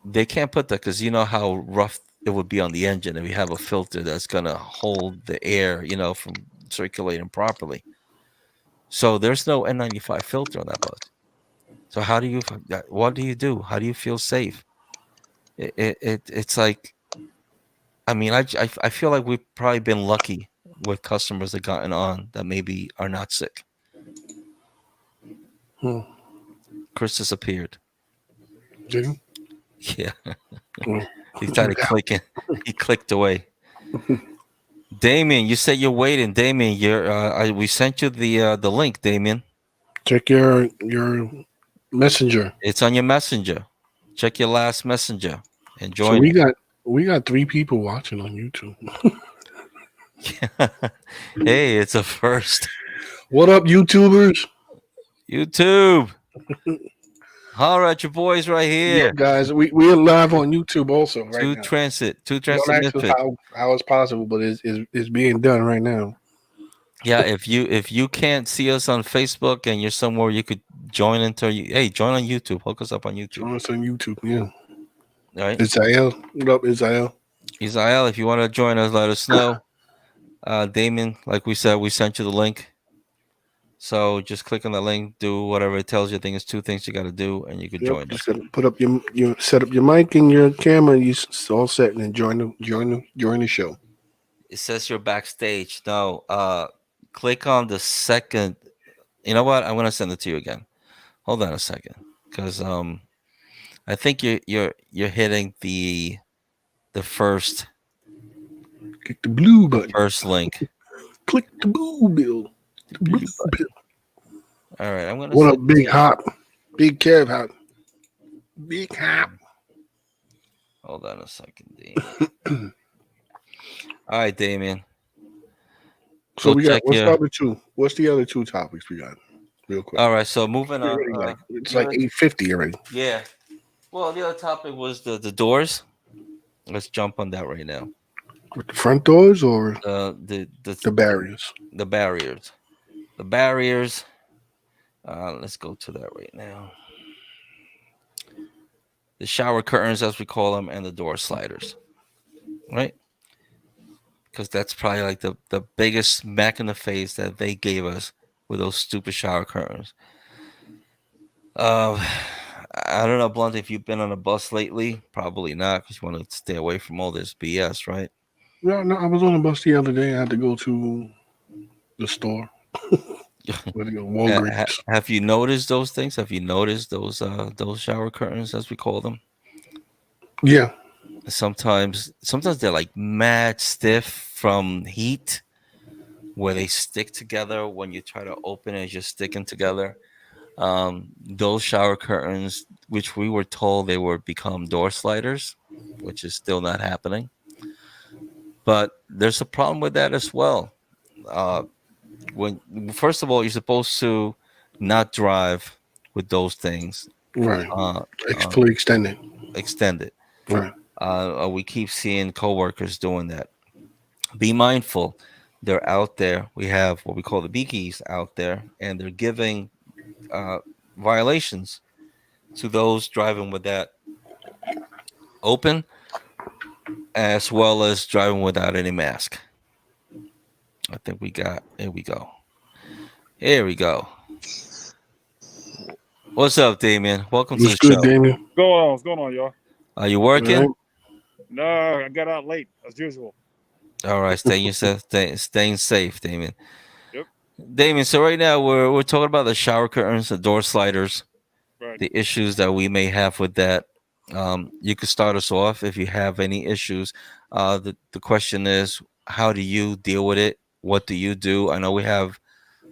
put that because you know how rough it would be on the engine if you have a filter that's gonna hold the air, you know, from circulating properly. So there's no N95 filter on that bus. So how do you? What do you do? How do you feel safe? It's like, I mean, I feel like we've probably been lucky with customers that gotten on that maybe are not sick. Hmm. Chris disappeared. Did he? Yeah, Hmm. he started clicking. He clicked away. Damien, you said you're waiting. Damien, we sent you the link. Damien, Check your messenger. it's on your messenger. Check your last messenger and So join. we got 3 people watching on YouTube. Hey, it's a first. What up, YouTubers? YouTube. Holler at your boys right Yeah, here. guys, we're live on YouTube also right Two now. Transit Don't ask us Misfits. how it's possible, but it's being done right now. Yeah, if you can't see us on Facebook and you're somewhere you could join join on YouTube. Hook us up on YouTube. Join us on YouTube, yeah. All right. Israel. What up, Israel? Israel, if you want to join us, let us know. Damien, like we said, we sent you the link. So just click on the link, do whatever it tells you. I think it's 2 things you got to do, and you could join us. Just gotta put up your set up your mic and your camera. It's all set, and then join the show. It says you're backstage. No, click on the second. You know what? I'm gonna send it to you again. Hold on a second, because I think you're hitting the first Click the blue button. first link. Click the blue bill. The blue bill. All right, I'm gonna. What up, Big Hop? Big Kev Hop. Big Hop. Hold on a second, Damien. All right, Damien. So Go we got check what's your- the other 2? What's the other 2 topics we got? Real quick. All right, so moving on. It's like 8:50 already. Yeah. Well, the other topic was the doors. Let's jump on that right now. With the front doors or The the barriers? the barriers. The barriers. Let's go to that right now. The shower curtains, as we call them, and the door sliders, right? Because that's probably like the biggest smack in the face that they gave us with those stupid shower curtains. Uh, I don't know, Blunt, if you've been on a bus lately. Probably not, because you want to stay away from all this BS, right? No, no. I was on a bus the other day. I had to go to the store. Where to go? Walgreens. Have you noticed those things? Have you noticed those shower curtains, as we call them? Yeah. Sometimes they're like mad stiff from heat, where they stick together when you try to open it, just sticking together. Those shower curtains, which we were told they would become door sliders, which is still not happening. But there's a problem with that as well. Uh, when first of all, you're supposed to not drive with those things Right. uh, uh, Fully extended. extended. Right. We keep seeing coworkers doing that. Be mindful. They're out there. We have what we call the beakies out there, and they're giving uh, violations to those driving with that open, as well as driving without any mask. I think we got. Here we go. Here we go. What's up, Damien? Welcome to What's the good, show. Damien? What's going on, y'all? Are you All working? right. No, I got out late as usual. All right, staying safe, Damien. Yep. Damien, so right now we're talking about the shower curtains, the door sliders, Right. the issues that we may have with that. You could start us off if you have any issues. The question is, how do you deal with it? What do you do? I know we have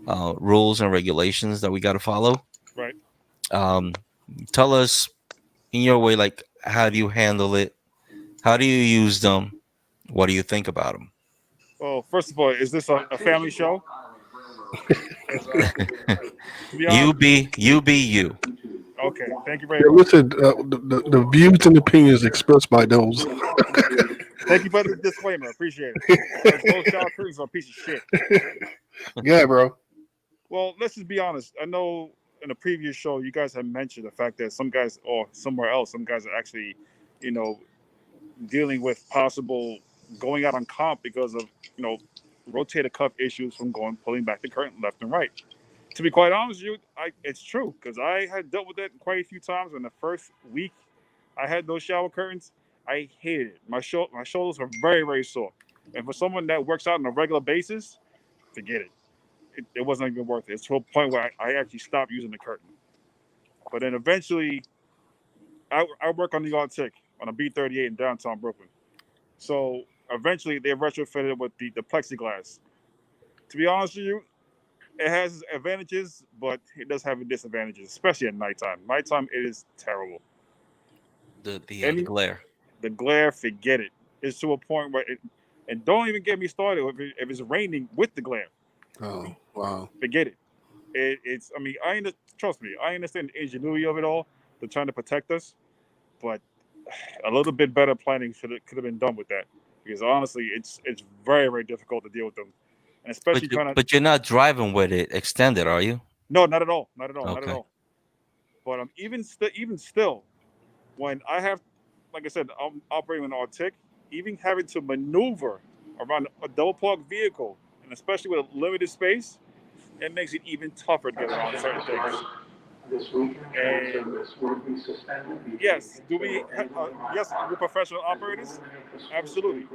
rules and regulations that we got to follow. Right. Um, Tell us in your way, like, how do you handle it? How do you use them? What do you think about them? Well, first of all, is this a family show? 'Cause, to be You honest, be you. okay. Thank you very Yeah, much. listen, the views and opinions expressed by those. Thank you for the disclaimer. Appreciate it. 'Cause those shower curtains are a piece of shit. Yeah, bro. Well, let's just be honest. I know in a previous show you guys have mentioned the fact that some guys, or somewhere else, some guys are actually, you know, dealing with possible going out on comp because of rotator cuff issues from pulling back the curtain left and right. To be quite honest with you, it's true because I had dealt with that quite a few times. In the first week I had those shower curtains, I hated it. My shoulders were very, very sore. And for someone that works out on a regular basis, forget it. It wasn't even worth it. It's to a point where I actually stopped using the curtain. But then eventually, I work on the Arctic on a B38 in downtown Brooklyn. So eventually, they retrofitted with the plexiglass. To be honest with you, it has its advantages, but it does have its disadvantages, especially at nighttime. Nighttime, it is terrible. The glare. The glare, forget it. It's to a point where and don't even get me started if it's raining with the glare. Oh, wow. Forget it. It's. I mean, trust me. I understand the ingenuity of it all. They're trying to protect us, but a little bit better planning could have been done with that. Because honestly, it's very, very difficult to deal with them, and especially But you're not driving with it extended, are you? No, not at all, not at all, not at Okay. all. But even still, when I have, like I said, I'm operating an Arctic, even having to maneuver around a double parked vehicle, and especially with a limited space, it makes it even tougher to get around certain things. And yes, yes, we're professional operators, absolutely.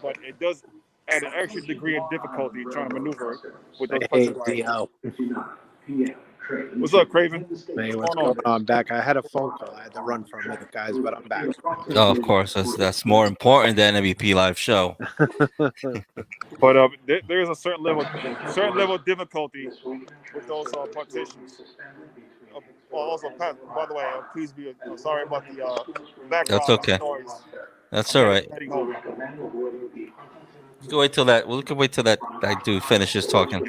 But it does add an extra degree of difficulty trying to maneuver with those Hey, plexiglass. Dio. What's up, Craven? Hey, what's going on? I'm back. I had a phone call. I had to run for a minute, guys, but I'm back. Oh, of course. That's more important than NBP live show. But there is a certain level of difficulty with those partitions. Also, Pat, by the way, please be sorry about the background That's okay. noise. That's all right. Heading home. We can wait till that dude finishes talking.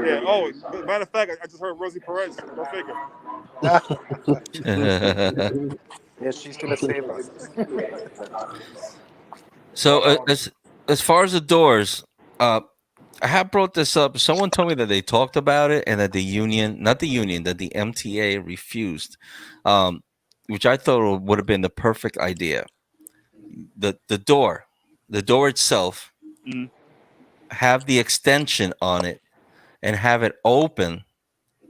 Yeah. Oh, matter of fact, I just heard Rosie Perez. Go figure. Yeah, she's gonna save us. So as far as the doors, uh, I have brought this up. Someone told me that they talked about it and that the union, not the union, that the MTA refused, which I thought would have been the perfect idea. The door itself, Mhm. have the extension on it and have it open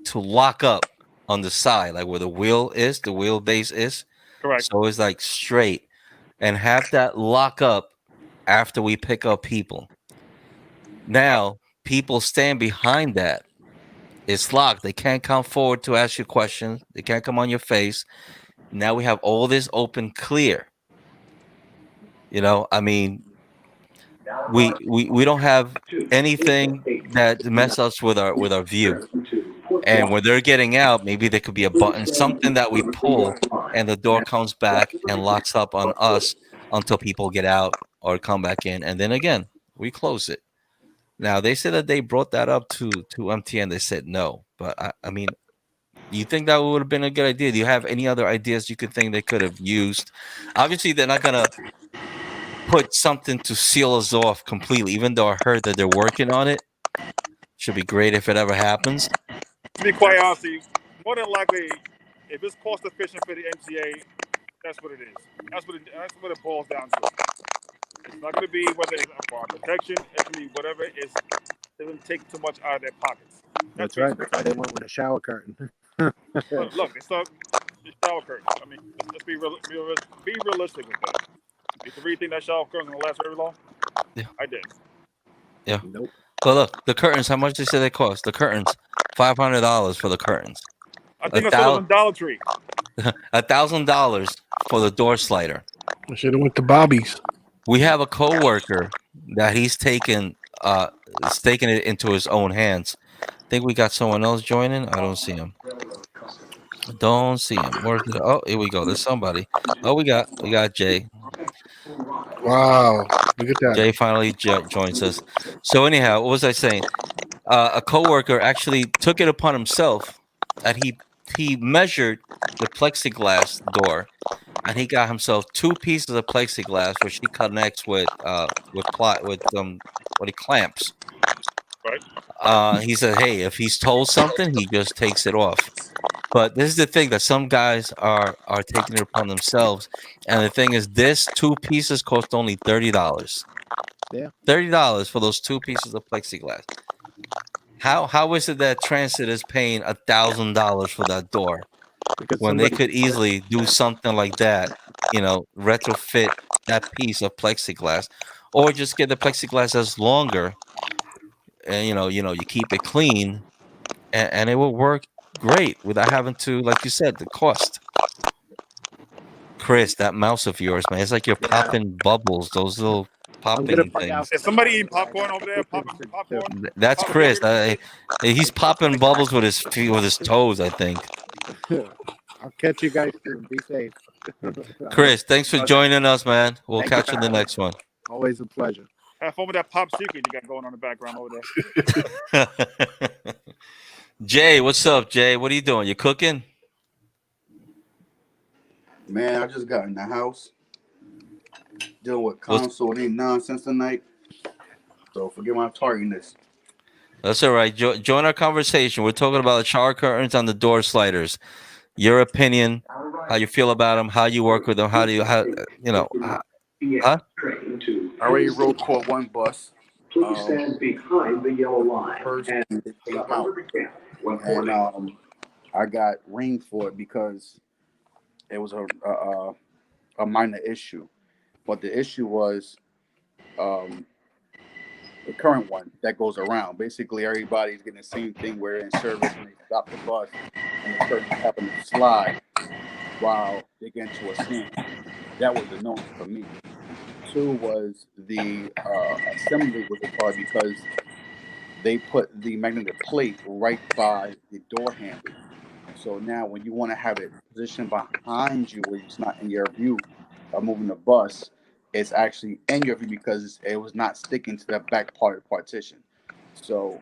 to lock up on the side, like where the wheelbase is. Correct. So it's like straight, and have that lock up after we pick up people. Now people stand behind that. It's locked. They can't come forward to ask you questions. They can't come on your face. Now we have all this open clear. I mean, we don't have anything that mess us with our view. And when they're getting out, maybe there could be a button, something that we pull, and the door comes back and locks up on us until people get out or come back in, and then again we close it. Now they said that they brought that up to MTN. They said no, but I mean, do you think that would have been a good idea? Do you have any other ideas you could think they could have used? Obviously, they're not gonna put something to seal us off completely, even though I heard that they're working on it. Should be great if it ever happens. To be quite honest, with you, more than likely, if it's cost efficient for the MTA, that's what it is. That's what it boils down to. It's not going to be whether it's for our protection. It can be whatever. It doesn't take too much out of their pockets. That's right. That's why they went with a shower curtain. Look, it's not the shower curtain. I mean, let's be realistic with that. You really think that shower curtain gonna last very long? Yeah. I did. Yeah. Nope. But look, the curtains. How much they say they cost? The curtains, $500 for the curtains. I think I saw them in Dollar Tree. $1,000 for the door slider. I should have went to Bobby's. We have a coworker that he's taken it into his own hands. Think we got someone else joining? I don't see him. Don't see him. Where's it? Oh, here we go. There's somebody. Oh, we got Jay. Wow, look at that. Jay finally joins us. So anyhow, what was I saying? A coworker actually took it upon himself, and he measured the plexiglass door, and he got himself 2 pieces of plexiglass, which he connects with what he clamps. Right. He said, "Hey, if he's told something, he just takes it off." But this is the thing that some guys are taking it upon themselves, and the thing is, this 2 pieces cost only $30. Yeah. $30 for those 2 pieces of plexiglass. How is it that Transit is paying $1,000 for that door Because when they could easily do something like that? Retrofit that piece of plexiglass, or just get the plexiglass that's longer, and you keep it clean, and it will work great without having to, like you said, the cost. Chris, that mouse of yours, man, it's like you're popping bubbles. Those little popping things. Is somebody eating popcorn over there? Popping popcorn? That's Chris. He's popping bubbles with his feet, with his toes, I think. I'll catch you guys soon. Be safe. Chris, thanks for joining us, man. We'll catch you in the next one. Always a pleasure. Have fun with that pop secret you got going on in the background over there. Jay, what's up, Jay? What are you doing? You cooking? Man, I just got in the house dealing with console ain't nonsense tonight. So forget my tardiness. That's all right. Join our conversation. We're talking about the shower curtains on the door sliders. Your opinion, how you feel about them, how you work with them, huh? I already road caught one bus. Please stand behind the yellow line First, and and I got ringed for it because it was a minor issue, but the issue was the current one that goes around. Basically, everybody's getting the same thing where they're in service and they stop the bus and the curtain happen to slide while they get into a stand. That was the note for me. 2 was the assembly was a part because they put the magnetic plate right by the door handle. So now when you want to have it positioned behind you where it's not in your view by moving the bus, it's actually in your view because it was not sticking to the back part of the partition. So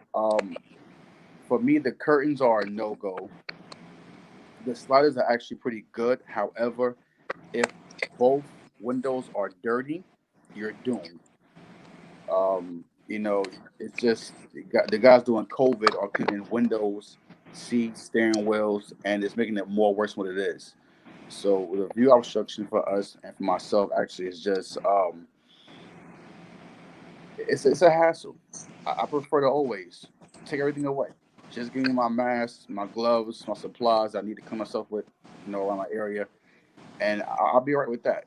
for me, the curtains are a no-go. The sliders are actually pretty good. However, if both windows are dirty, you're doomed. You know, it's just the guys doing COVID are cleaning windows, seats, steering wheels, and it's making it more worse than what it is. So the view obstruction for us and for myself actually is just it's a hassle. I prefer to always take everything away. Just give me my mask, my gloves, my supplies I need to clean myself with, around my area, and I'll be all right with that.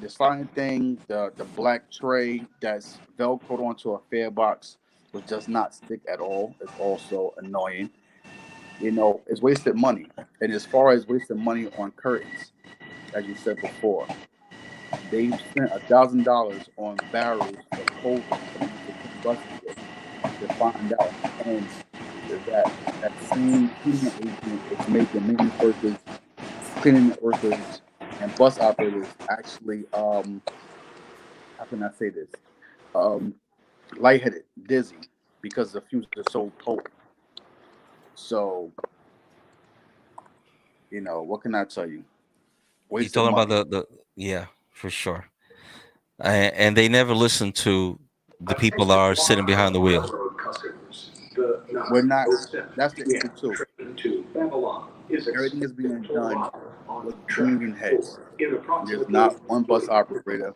The sliding thing, the black tray that's velcroed onto a fare box, which does not stick at all, is also annoying. It's wasted money. And as far as wasting money on curtains, as you said before, they spent $1,000 on barrels of COVID for them to clean buses with, to find out and that same cleaning agent is making maintenance workers, cleaning workers, and bus operators actually how can I say this? Um lightheaded, dizzy because the fumes are so potent. So, what can I tell you? You Wasted talking about money. the yeah, for sure. And they never listen to the people that are sitting behind the wheel. We're not That's the issue too. Everything is being done with union heads. There's not one bus operator,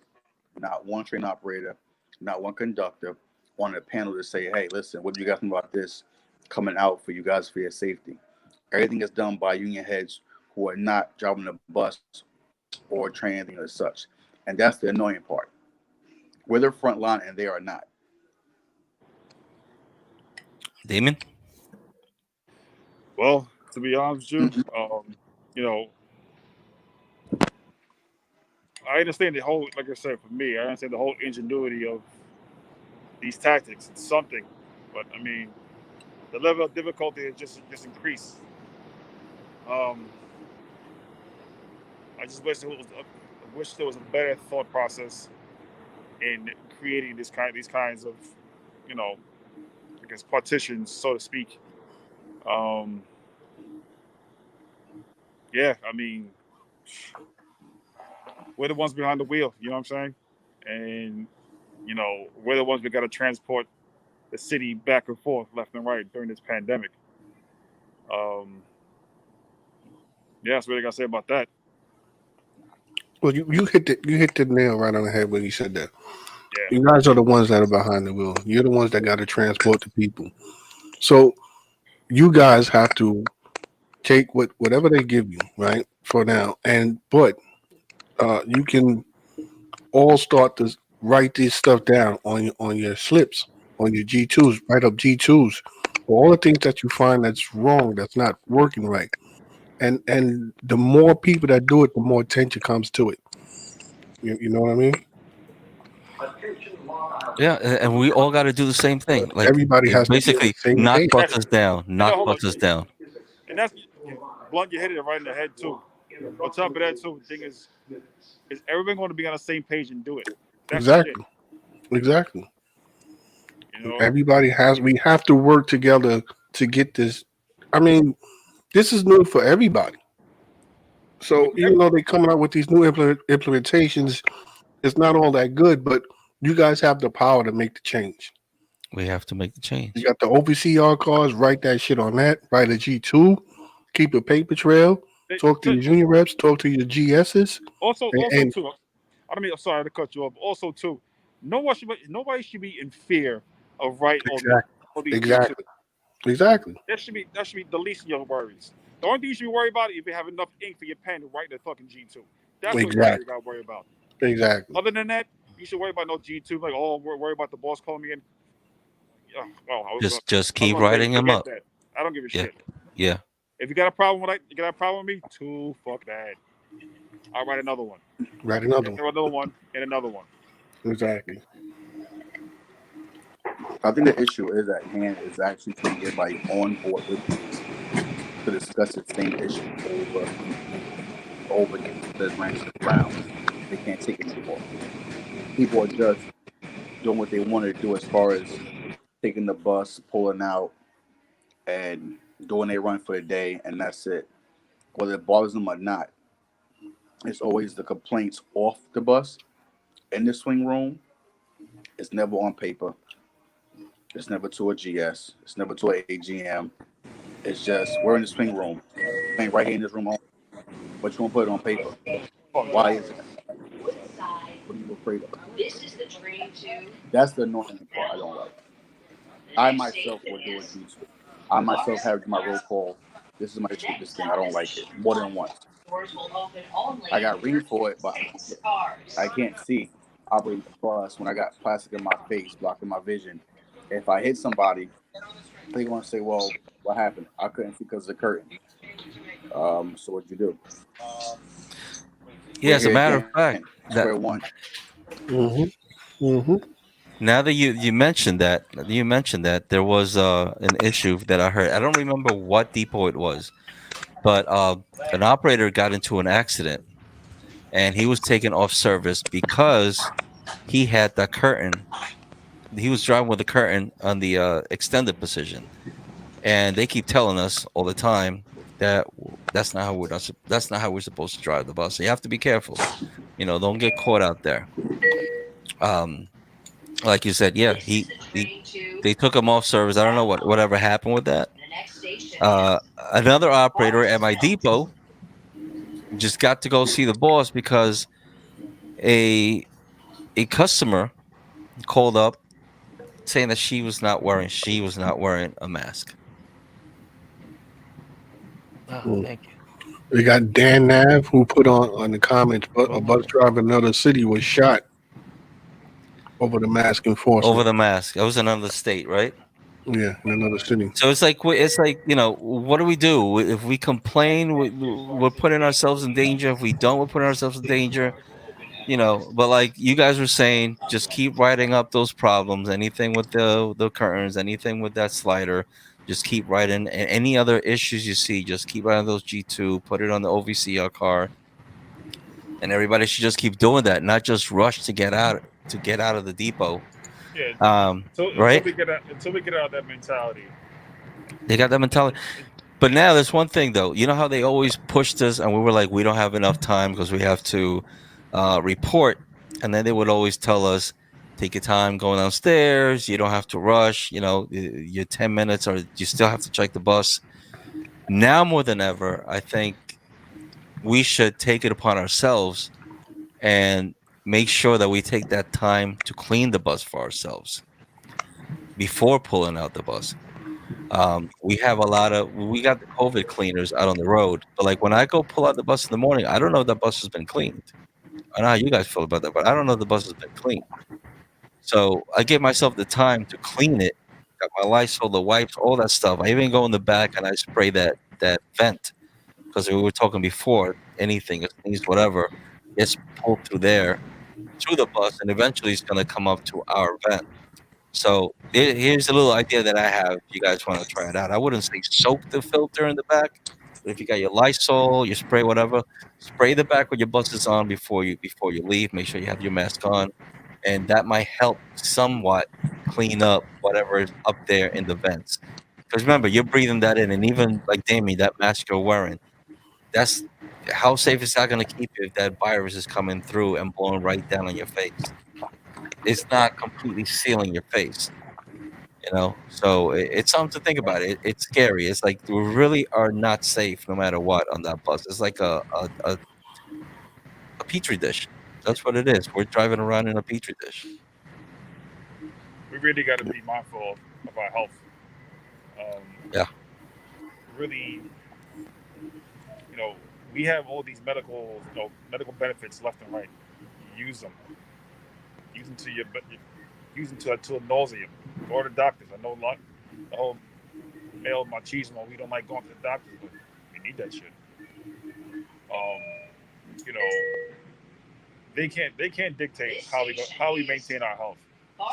not one train operator, not one conductor on the panel to say, hey, listen, what do you guys think about this coming out for you guys for your safety? Everything is done by union heads who are not driving the bus or train anything as such. And that's the annoying part. We're the front line and they are not. Damon? Well, to be honest with Mhm. you, you know, I understand the whole, like I said, for me, I understand the whole ingenuity of these tactics. It's something, but I mean, the level of difficulty has just increased. Um, I just wish I wish there was a better thought process in creating these kinds of, you know, I guess partitions, so to speak. Um, yeah, I mean, we're the ones behind the wheel. You know what I'm saying? And we're the ones that got to transport the city back and forth, left and right during this pandemic. Um, yeah, that's what I got to say about that. Well, you hit the nail right on the head when you said that. Yeah, You guys are the ones that are behind the wheel. You're the ones that got to transport the people. So you guys have to take whatever they give you, right? For now, but you can all start to write this stuff down on your slips, on your G2s. Write up G2s for all the things that you find that's wrong, that's not working right. And the more people that do it, the more attention comes to it. You know what I mean? Yeah, and we all got to do the same thing. Like, Everybody has to be on the basically, same knock page. buses down, and knock hold on, buses down. and that's blunt. You hit it right in the head too. On top of that, too, the thing is everyone going to be on the same page and do it. That's the shit. Exactly. Exactly. You know. We have to work together to get this. I mean, this is new for everybody. So even though they're coming out with these new implementations, it's not all that good, but you guys have the power to make the change. We have to make the You change. got the OVCR cards, write that shit on that, write a G2, keep a paper trail, talk to your junior reps, talk to your GSs, Also and too. I don't mean. I'm sorry to cut you off. Also too, nobody should be in fear of writing exactly, all these G2. exactly, exactly, That should be the least of your worries. The only thing you should be worried about is if you have enough ink for your pen to write the fucking G2. That's what you exactly, got to worry about. exactly. Other than that, you should worry about no G2. Like, oh, worry about the boss calling me in. Yeah, well, Just I was keep gonna say writing them forget up. that. I don't give a Yeah, shit. yeah. If you got a problem with me, too, fuck that. I'll write another one. Write another And one. another one, and another one. Exactly. I think the issue is at hand is actually trying to get everybody on board with this to discuss the same issue over and over again instead of running around. They can't take it anymore. People are just doing what they want to do as far as taking the bus, pulling out, and doing their run for the day, and that's it. Whether it bothers them or not, It's always the complaints off the bus in the swing room. It's never on paper. It's never to a GS. It's never to an AGM. It's just we're in the swing room. Ain't right here in this room. But you won't put it on paper. Why is that? What are you afraid of? That's the annoying part I don't like. I myself would do a G2. I myself have my roll call. This is my issue with this thing. I don't like it more than once. I got reamed for it, but I can't see operating the bus when I got plastic in my face, blocking my vision. If I hit somebody, they're gonna say, "Well, what happened? I couldn't see because of the curtain." So what'd you do? Yeah, We're as a here matter of again, fact, that square one. Mm-hmm. Mm-hmm. now that you mentioned that there was an issue that I heard. I don't remember what depot it was, but an operator got into an accident and he was taken off service because he had the curtain. He was driving with the curtain on the extended position, and they keep telling us all the time that that's not how we're supposed to drive the bus. So you have to be careful. Don't get caught out there. Um, like you said, yeah, he they took him off service. I don't know whatever happened with that. Uh, Another operator at my depot just got to go see the boss because a a customer called up saying that she was not wearing a mask. Oh, Mm. thank you. We got Dan Nav who put on the comments, but a bus driver in another city was shot over the mask Over enforcement. the mask. That was another state, right? Yeah, in another city. So it's like what do we do if we complain? We're putting ourselves in danger. If we don't, we're putting ourselves in danger. But like you guys were saying, just keep writing up those problems. Anything with the curtains, anything with that slider, just keep writing. And any other issues you see, just keep writing those G2. Put it on the OVCR car, and everybody should just keep doing that, not just rush to get out of the depot. Yeah. Until Right? we get out of that mentality. They got that mentality. But now there's one thing though. You know how they always pushed us, and we were like, we don't have enough time because we have to report, and then they would always tell us, take your time going downstairs. You don't have to rush. Your 10 minutes, or you still have to check the bus. Now more than ever, I think we should take it upon ourselves and make sure that we take that time to clean the bus for ourselves before pulling out the bus. We got the COVID cleaners out on the road, but like when I go pull out the bus in the morning, I don't know if that bus has been cleaned. I know how you guys feel about that, but I don't know if the bus has been cleaned. So I give myself the time to clean it. Got my Lysol, the wipes, all that stuff. I even go in the back and I spray that vent because we were talking before. Anything, it sneeze, whatever, gets pulled through there, through the bus, and eventually it's gonna come up to our vent. So here's a little idea that I have. If you guys want to try it out, I wouldn't say soak the filter in the back, but if you got your Lysol, your spray, whatever, spray the back with your buses on before you leave. Make sure you have your mask on, and that might help somewhat clean up whatever is up there in the vents. Because remember, you're breathing that in, and even like Damien, that mask you're wearing, that's how safe is that going to keep you if that virus is coming through and blowing right down on your face? It's not completely sealing your face. So it's something to think about. It's scary. It's like we really are not safe no matter what on that bus. It's like a petri dish. That's what it is. We're driving around in a petri dish. We really got to be mindful of our health. Um, Yeah. Really, you know, we have all these medical benefits left and right. Use them. Use them to use them to a nauseum. Go to the doctors. I know a lot. The whole male machismo. We don't like going to the doctors, but we need that shit. Um, you know, they can't dictate how we maintain our health.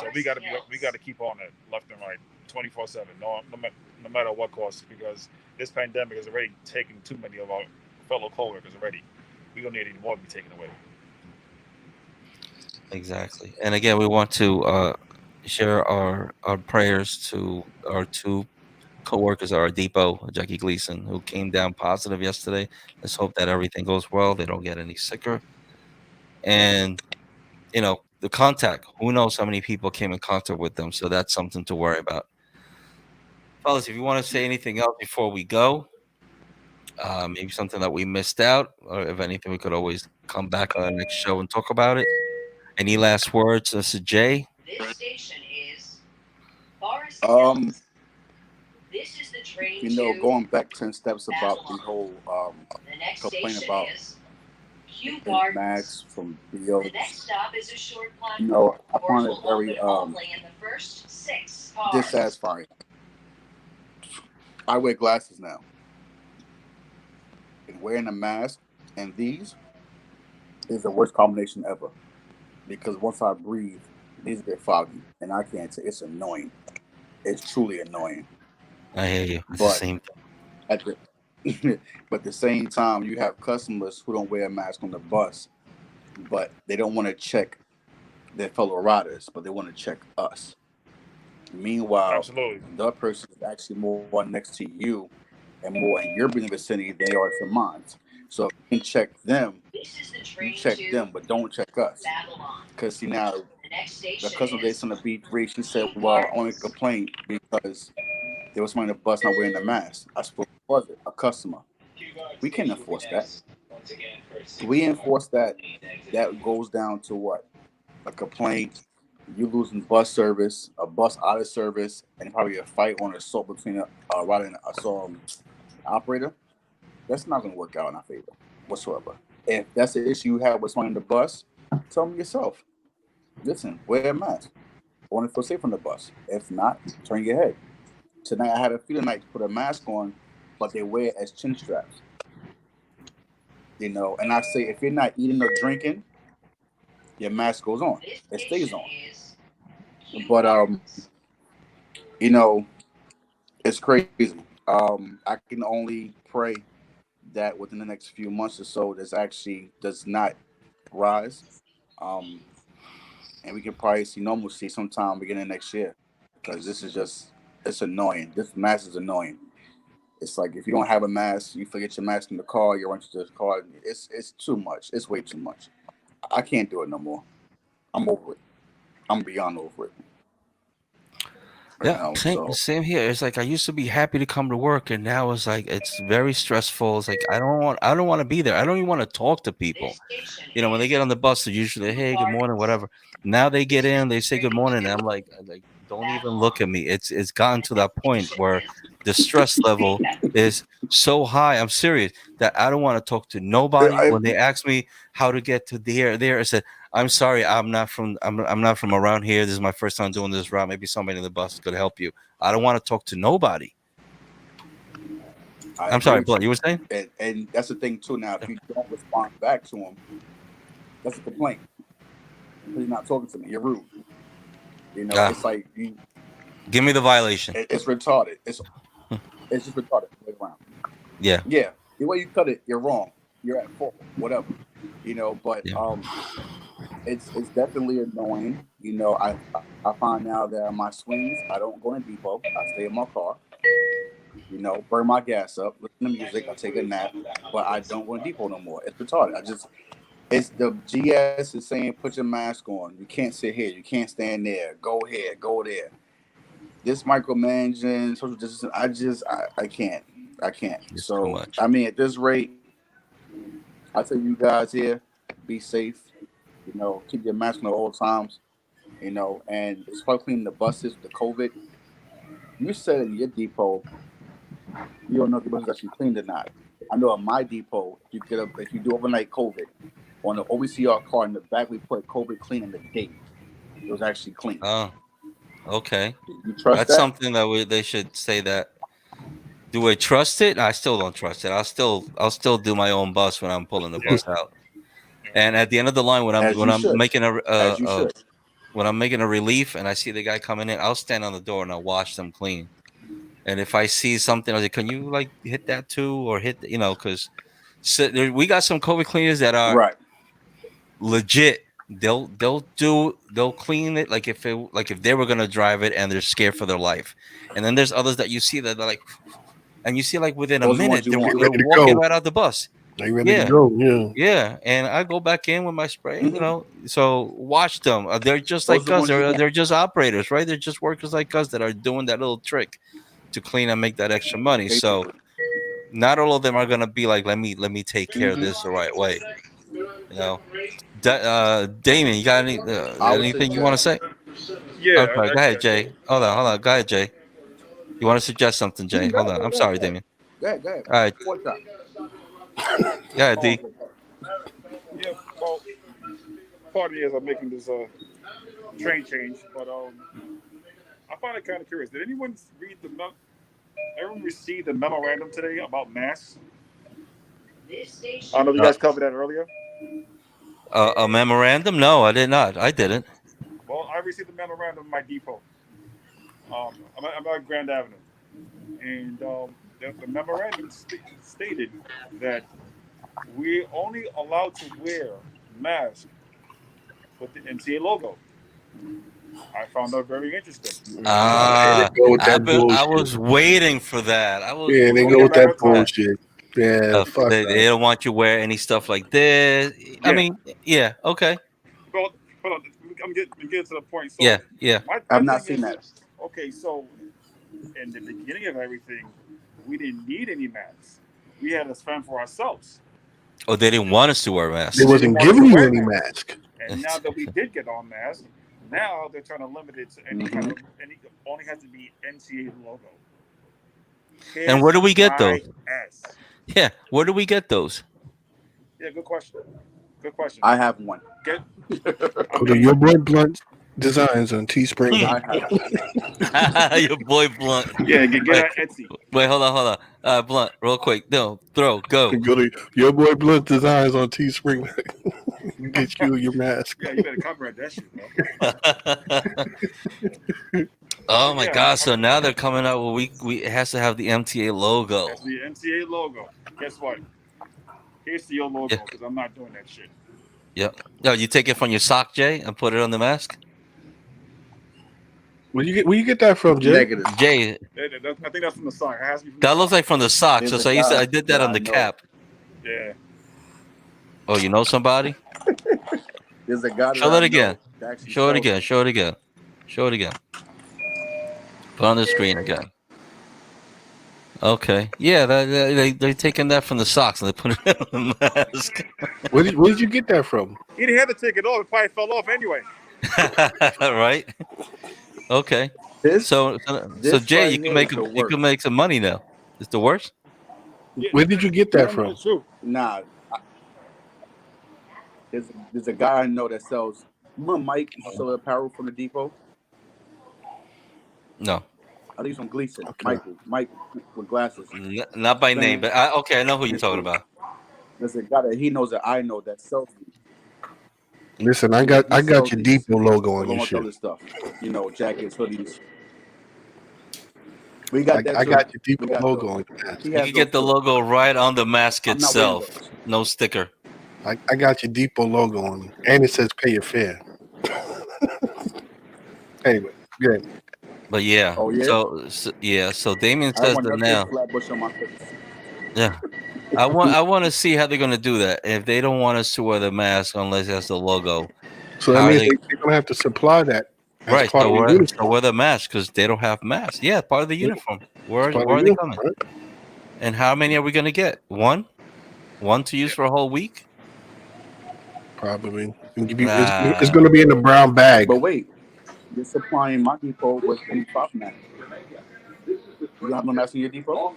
So we gotta keep on it left and right, 24/7. No matter what cost, because this pandemic has already taken too many of our fellow coworkers already. We don't need any more to be taken away. Exactly. And again, we want to share our prayers to our two co-workers at our depot, Jackie Gleason, who came down positive yesterday. Let's hope that everything goes well. They don't get any sicker. And, the contact, who knows how many people came in contact with them. So that's something to worry about. Fellas, if you want to say anything else before we go, maybe something that we missed out, or if anything, we could always come back on the next show and talk about it. Any last words, Mr. J? This station is Um, This is the train you know, to going back 10 steps about the Babylon. whole The next complaint station about is Kew the Gardens. max from The BO. next stop is a short You platform. know, I Doors find it will very open only in the first 6 cars. dissatisfying. I wear glasses now. And wearing a mask and these is the worst combination ever. Because once I breathe, these get foggy. And I can't say it's annoying. It's truly annoying. I hear you. It's the But same thing. at the but at the same time, you have customers who don't wear a mask on the bus, but they don't want to check their fellow riders, but they want to check us. Meanwhile, Absolutely. the person is actually more next to you and more in your business vicinity than they are for mine. So if you can check them, This is the you train check to them, but don't check us. Babylon. Because see now, The next station the customer is base on the B3, she said, well, I want to complain because there was somebody on the bus not wearing the mask. I suppose was it a customer? We can't enforce that. Do we enforce that? That goes down to what? A complaint, you losing bus service, a bus out of service, and probably a fight on assault between a rider and an operator. That's not going to work out in our favor whatsoever. If that's the issue you have with someone on the bus, tell them yourself. Listen, wear a mask. I want to feel safe on the bus. If not, turn your head. Tonight I had a few tonight to put a mask on, but they wear it as chin straps. You know, and I say if you're not eating or drinking, your mask goes on. This It stays station on. is Kew But Gardens. you know, it's crazy. I can only pray that within the next few months or so, this actually does not rise. Um, and we can probably see normalcy sometime beginning of next year. Because this is just, it's annoying. This mask is annoying. It's like if you don't have a mask, you forget your mask in the car, you run to the car. It's too much. It's way too much. I can't do it no more. I'm over it. I'm beyond over it. You Yeah, know, same so same here. It's like I used to be happy to come to work, and now it's like it's very stressful. It's like I don't want to be there. I don't even want to talk to people. This station When they is get on the bus, they're usually, Kew hey, good morning, Gardens. whatever. Now they get This is in, the they say good train morning, and to I'm like, don't even Babylon. look at me. It's gotten The to that next point station where is the stress level is so high. I'm serious that I don't want to talk to nobody. I, When they ask me how to get to there, I said, I'm sorry, I'm not from around here. This is my first time doing this route. Maybe somebody in the bus could help you. I don't want to talk to nobody. I I'm agree sorry, with Blood. you. You were saying? And that's the thing too. Now, if you don't respond back to them, that's a complaint. Because you're not talking to me. You're rude. You know, Ah, it's like give me the violation. it's retarded. It's just retarded the way around. Yeah, Yeah, the way you cut it, you're wrong. You're at fault. Whatever. You know, but yeah. it's definitely annoying. You know, I find now that on my swings, I don't go in depot. I stay in my car. You know, burn my gas up, listen to music. I take a nap, but I don't go in depot no more. It's retarded. It's the GS is saying put your mask on. You can't sit here. You can't stand there. Go here. Go there. This micromanaging, social distancing, I can't. I can't. It's too So much. I mean, at this rate, I tell you guys here, be safe. You know, keep your mask on at all times. You know, and as far as cleaning the buses with the COVID, you said in your depot, you don't know if the bus is actually cleaned or not. I know at my depot, if you do overnight COVID on the OVCR car in the back, we put COVID clean in the date. It was actually clean. Oh, okay. You trust That's that? something that they should say that. Do I trust it? I still don't trust it. I'll still do my own bus when I'm pulling the bus out. And at the end of the line, when I'm As you should. making As you should. when I'm making a relief and I see the guy coming in, I'll stand on the door and I'll wash them clean. And if I see something, I say, "Can you like hit that too, or hit because we got some COVID cleaners that are Right. legit they'll clean it like if they were gonna drive it and they're scared for their life. And then there's others that you see that they're like, and you see like within a Those are the ones minute you they're, want. they're Ready to walking go. right out the bus. They ready to Yeah. go. Yeah. Yeah, and I go back in with my spray, Mhm. So watch them. They're just Those are like the us. ones you want. They're just operators, right? They're just workers like us that are doing that little trick to clean and make that extra money. So Basically. not all of them are gonna be like, let me take care of Mhm. this the right way. You know, Damien, you got I would anything you want to suggest. say? Yeah, I'm sorry. Go ahead, Jay. Hold on. Go ahead, Jay. You want to suggest something, Jay? Hold on. I'm sorry, Damien. Go ahead. Go ahead. All right. One time. Go ahead, D. Yeah, well, part of me is I'm making this train change, but I find it kind of curious. Did anyone read everyone receive the memorandum today about masks? This station. I don't know if you guys covered that earlier. A memorandum? No, I did not. I didn't. Well, I received the memorandum in my depot. I'm at Grand Avenue, and the memorandum stated that we're only allowed to wear masks with the NCA logo. I found that very interesting. Ah, They go with that I bullshit. was waiting for that. I was Yeah, they Only go a with matter that of time. bullshit. Yeah, fuck they that. don't want you to wear any stuff like this. I Yeah. mean, yeah, okay, Well, hold on. I'm getting to the point. So yeah. my I've not thing seen is, that. okay, so in the beginning of everything, we didn't need any masks. We had to fend for ourselves. Oh, they didn't want us to wear masks. They They didn't wasn't want us giving to you wear any masks. mask. And now that we did get on masks, now they're trying to limit it to any kind of only has to be NCA logo. And where do we get those? KIS. Yeah, where do we get those? Yeah, good question. Good question. I have one. Get. I Go to mean, your boy Blunt Designs on Teespring. I have. Your boy Blunt. yeah, get Wait, on Etsy. wait, hold on. Blunt, real quick. No, go. Go to your boy Blunt Designs on Teespring. Get you your mask. Yeah, you better copyright that shit, bro. Oh my Yeah, God! So now they're coming out. Well, we it has to have the MTA logo. That's the NCA logo. Guess what? Here's the your logo because I'm not doing that shit. Yep. No, you take it from your sock, Jay, and put it on the mask. Where you get that from, Jay? Negative. Jay, I think that's from the song. It has to be from that the looks song. like from the socks. There's So a I guy did that that on the I know. cap. Yeah. Oh, you know somebody? There's a guy that Show I it again. know that actually Show it sells again. Show it again. Show it again. Put on the screen again. Okay. Yeah, they're taking that from the socks and they put it on the mask. Where did you get that from? He didn't have to take it off. It probably fell off anyway. Right? Okay. this. So This Jay, right you can here make is the you can worst. make some money now. It's the worst? Yeah, Where did you get that from? It's true. Nah. There's a guy I know that sells. Remember Mike used to sell apparel from the depot? No. I think he's from Gleason. Okay. Mike with glasses. Not by name, but okay, I know who you're talking about. There's a guy that he knows that I know that sells these. Listen, I got your Depot logo on along your with shit. other stuff. You know, jackets, hoodies. We got that. I too. got your We Depot got logo those. on your mask. He You has can get the those too. logo right on the mask I'm not wearing itself. those. No sticker. I got your Depot logo on it, and it says "Pay your fare." Anyway, good. But yeah. Oh, yeah? So Damien I says want that that now. big flat bush on my face. Yeah. I want to see how they're gonna do that. If they don't want us to wear the mask unless it has the logo. So How that are means they- they're gonna have to supply that as Right. part So of the wear uniform. the mask because they don't have masks. Yeah, part of the uniform. Where It's part of are the they uniform, coming? right? And how many are we gonna get? One to use for a whole week? Probably. It's Nah. going to be in the brown bag. But wait, you're supplying my depot with N5 masks. You have no mask in your depot?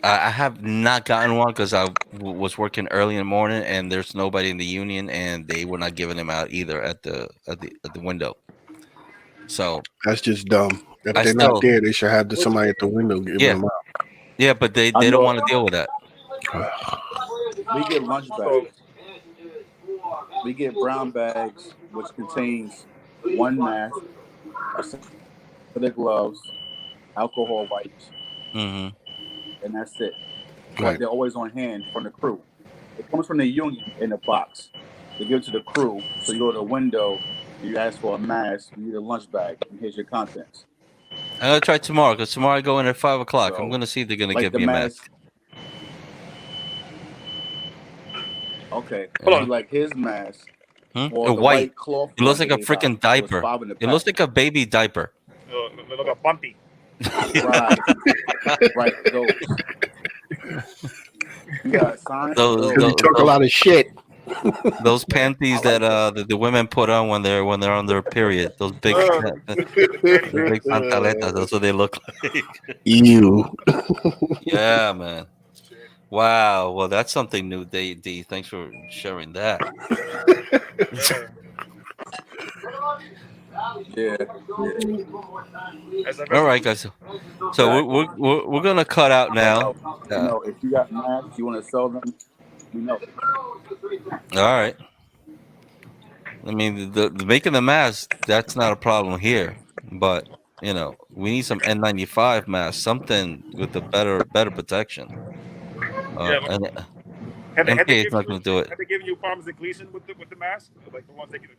I have not gotten one because I was working early in the morning and there's nobody in the union and they were not giving them out either at the window. So That's just dumb. If I they're still- not there, they should have somebody at the window giving Yeah. them out. yeah, but they I don't know- want to deal with that. We get lunch bags. We get brown bags, which contains one mask, a set of gloves, alcohol wipes, Hmm. and that's it. But Right. they're always on hand from the crew. It comes from the union in a box. They give it to the crew. So you go to the window, and you ask for a mask, you need a lunch bag, and here's your contents. I'm gonna try tomorrow because tomorrow I go in at 5:00. So, I'm gonna see if they're gonna like give the me a mask. mask. Okay. Hold You on. like his mask. Hmm? Well, the White. white cloth It looks one like they a gave out. freaking It was diaper. 5 in the It looks pack. like a baby diaper. Look at Bumpy. Right. Right. Those. You got signs. Those, Because you those, talk a lot of shit. those panties I like that the women put on when they're on their period. Those big, the big pantaletas. That's what they look like. You. Yeah, man. Wow. Well, that's something new, D. Thanks for sharing that. Yeah. As I All mentioned, right, guys. So we're gonna cut out now. You know, if you got masks, you want to sell them, you know. All right. I mean, the making the mask, that's not a problem here, but we need some N95 masks, something with a better protection. yeah. And Have they MPA is given not going to do it. Have they given you problems in Gleason with the mask? Like the ones they get.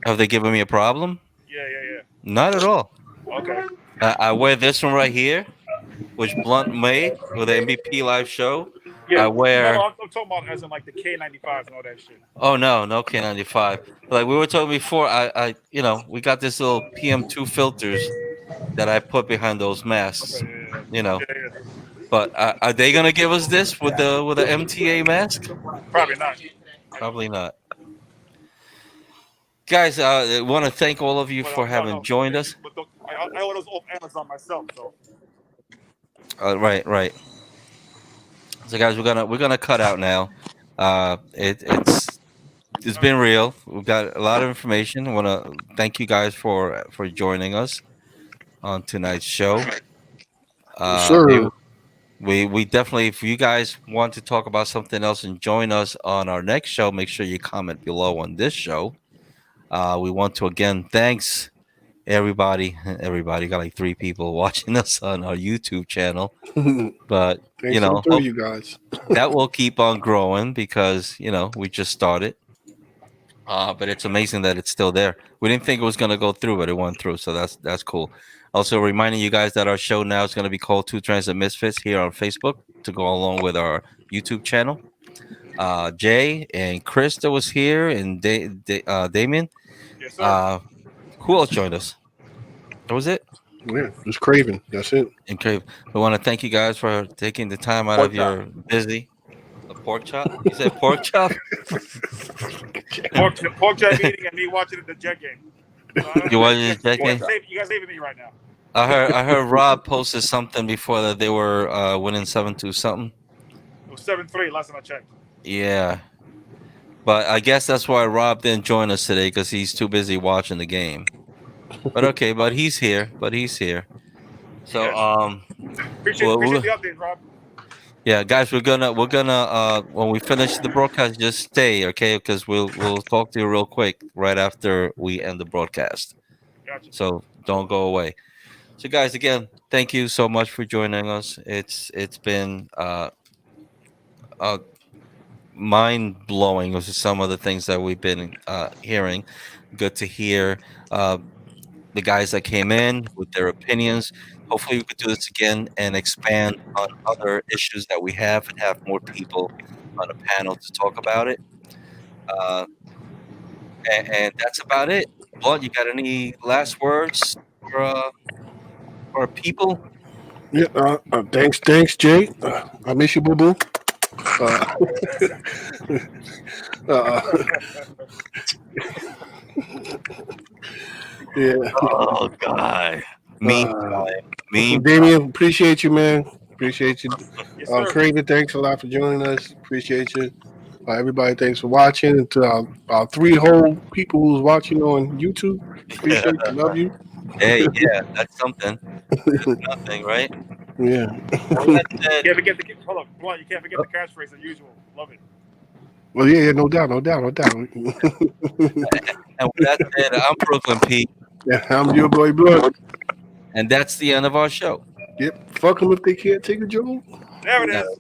Have they given me a problem? Yeah. Not at all. Okay. I wear this one right here, which Blunt made with the MBP live show. Yeah. I wear. No, I'm talking about as in like the K95s and all that shit. Oh no K95. Like we were talking before, we got this little PM2 filters that I put behind those masks. Okay. You know, Yeah. but are they gonna give us this with the MTA mask? Probably not. Probably not. Guys, I want to thank all of you for having joined us. But I order those off Amazon myself, so. Right. So guys, we're gonna cut out now. It's been real. We've got a lot of information. I want to thank you guys for joining us on tonight's show. Sir. We definitely, if you guys want to talk about something else and join us on our next show, make sure you comment below on this show. We want to again thanks everybody. Everybody got like 3 people watching us on our YouTube channel, but Thanks to the 3 of you guys. that will keep on growing because we just started. But it's amazing that it's still there. We didn't think it was going to go through, but it went through, so that's cool. Also reminding you guys that our show now is going to be called Two Transit Misfits here on Facebook to go along with our YouTube channel. Jay and Krista was here, and Damien. Yes, sir. Who else joined us? That was it. Yeah, just Craven. That's it. And Craven. We want to thank you guys for taking the time out of your busy. A pork chop? You said pork chop? Pork chop eating and me watching the Jet game. You watching the Jet game? You guys saving me right now. I heard Rob posted something before that they were winning 7-2 something. It was 7-3 last time I checked. Yeah, but I guess that's why Rob didn't join us today because he's too busy watching the game. But okay, but he's here. So appreciate the update, Rob. Yeah, guys, we're gonna when we finish the broadcast, just stay, okay? Because we'll talk to you real quick right after we end the broadcast. Gotcha. So don't go away. So guys, again, thank you so much for joining us. It's been mind blowing with some of the things that we've been hearing. Good to hear the guys that came in with their opinions. Hopefully we could do this again and expand on other issues that we have and have more people on a panel to talk about it. And that's about it. Blunt, you got any last words for people? Yeah. Thanks, Jay. I miss you, boo boo. Yeah. Oh, God. Me. Damien, appreciate you, man. Appreciate you. Yes, sir. Craven, thanks a lot for joining us. Appreciate you. Everybody, thanks for watching. And to our 3 whole people who's watching on YouTube, appreciate you. Love you. Hey, yeah, that's something. That's nothing, right? Yeah. You can't forget the catchphrase as usual. Love it. Well, yeah, no doubt. And with that said, I'm Brooklyn Pete. Yeah, I'm your boy Blood. And that's the end of our show. Yep. Fuck them if they can't take a joke. There it is.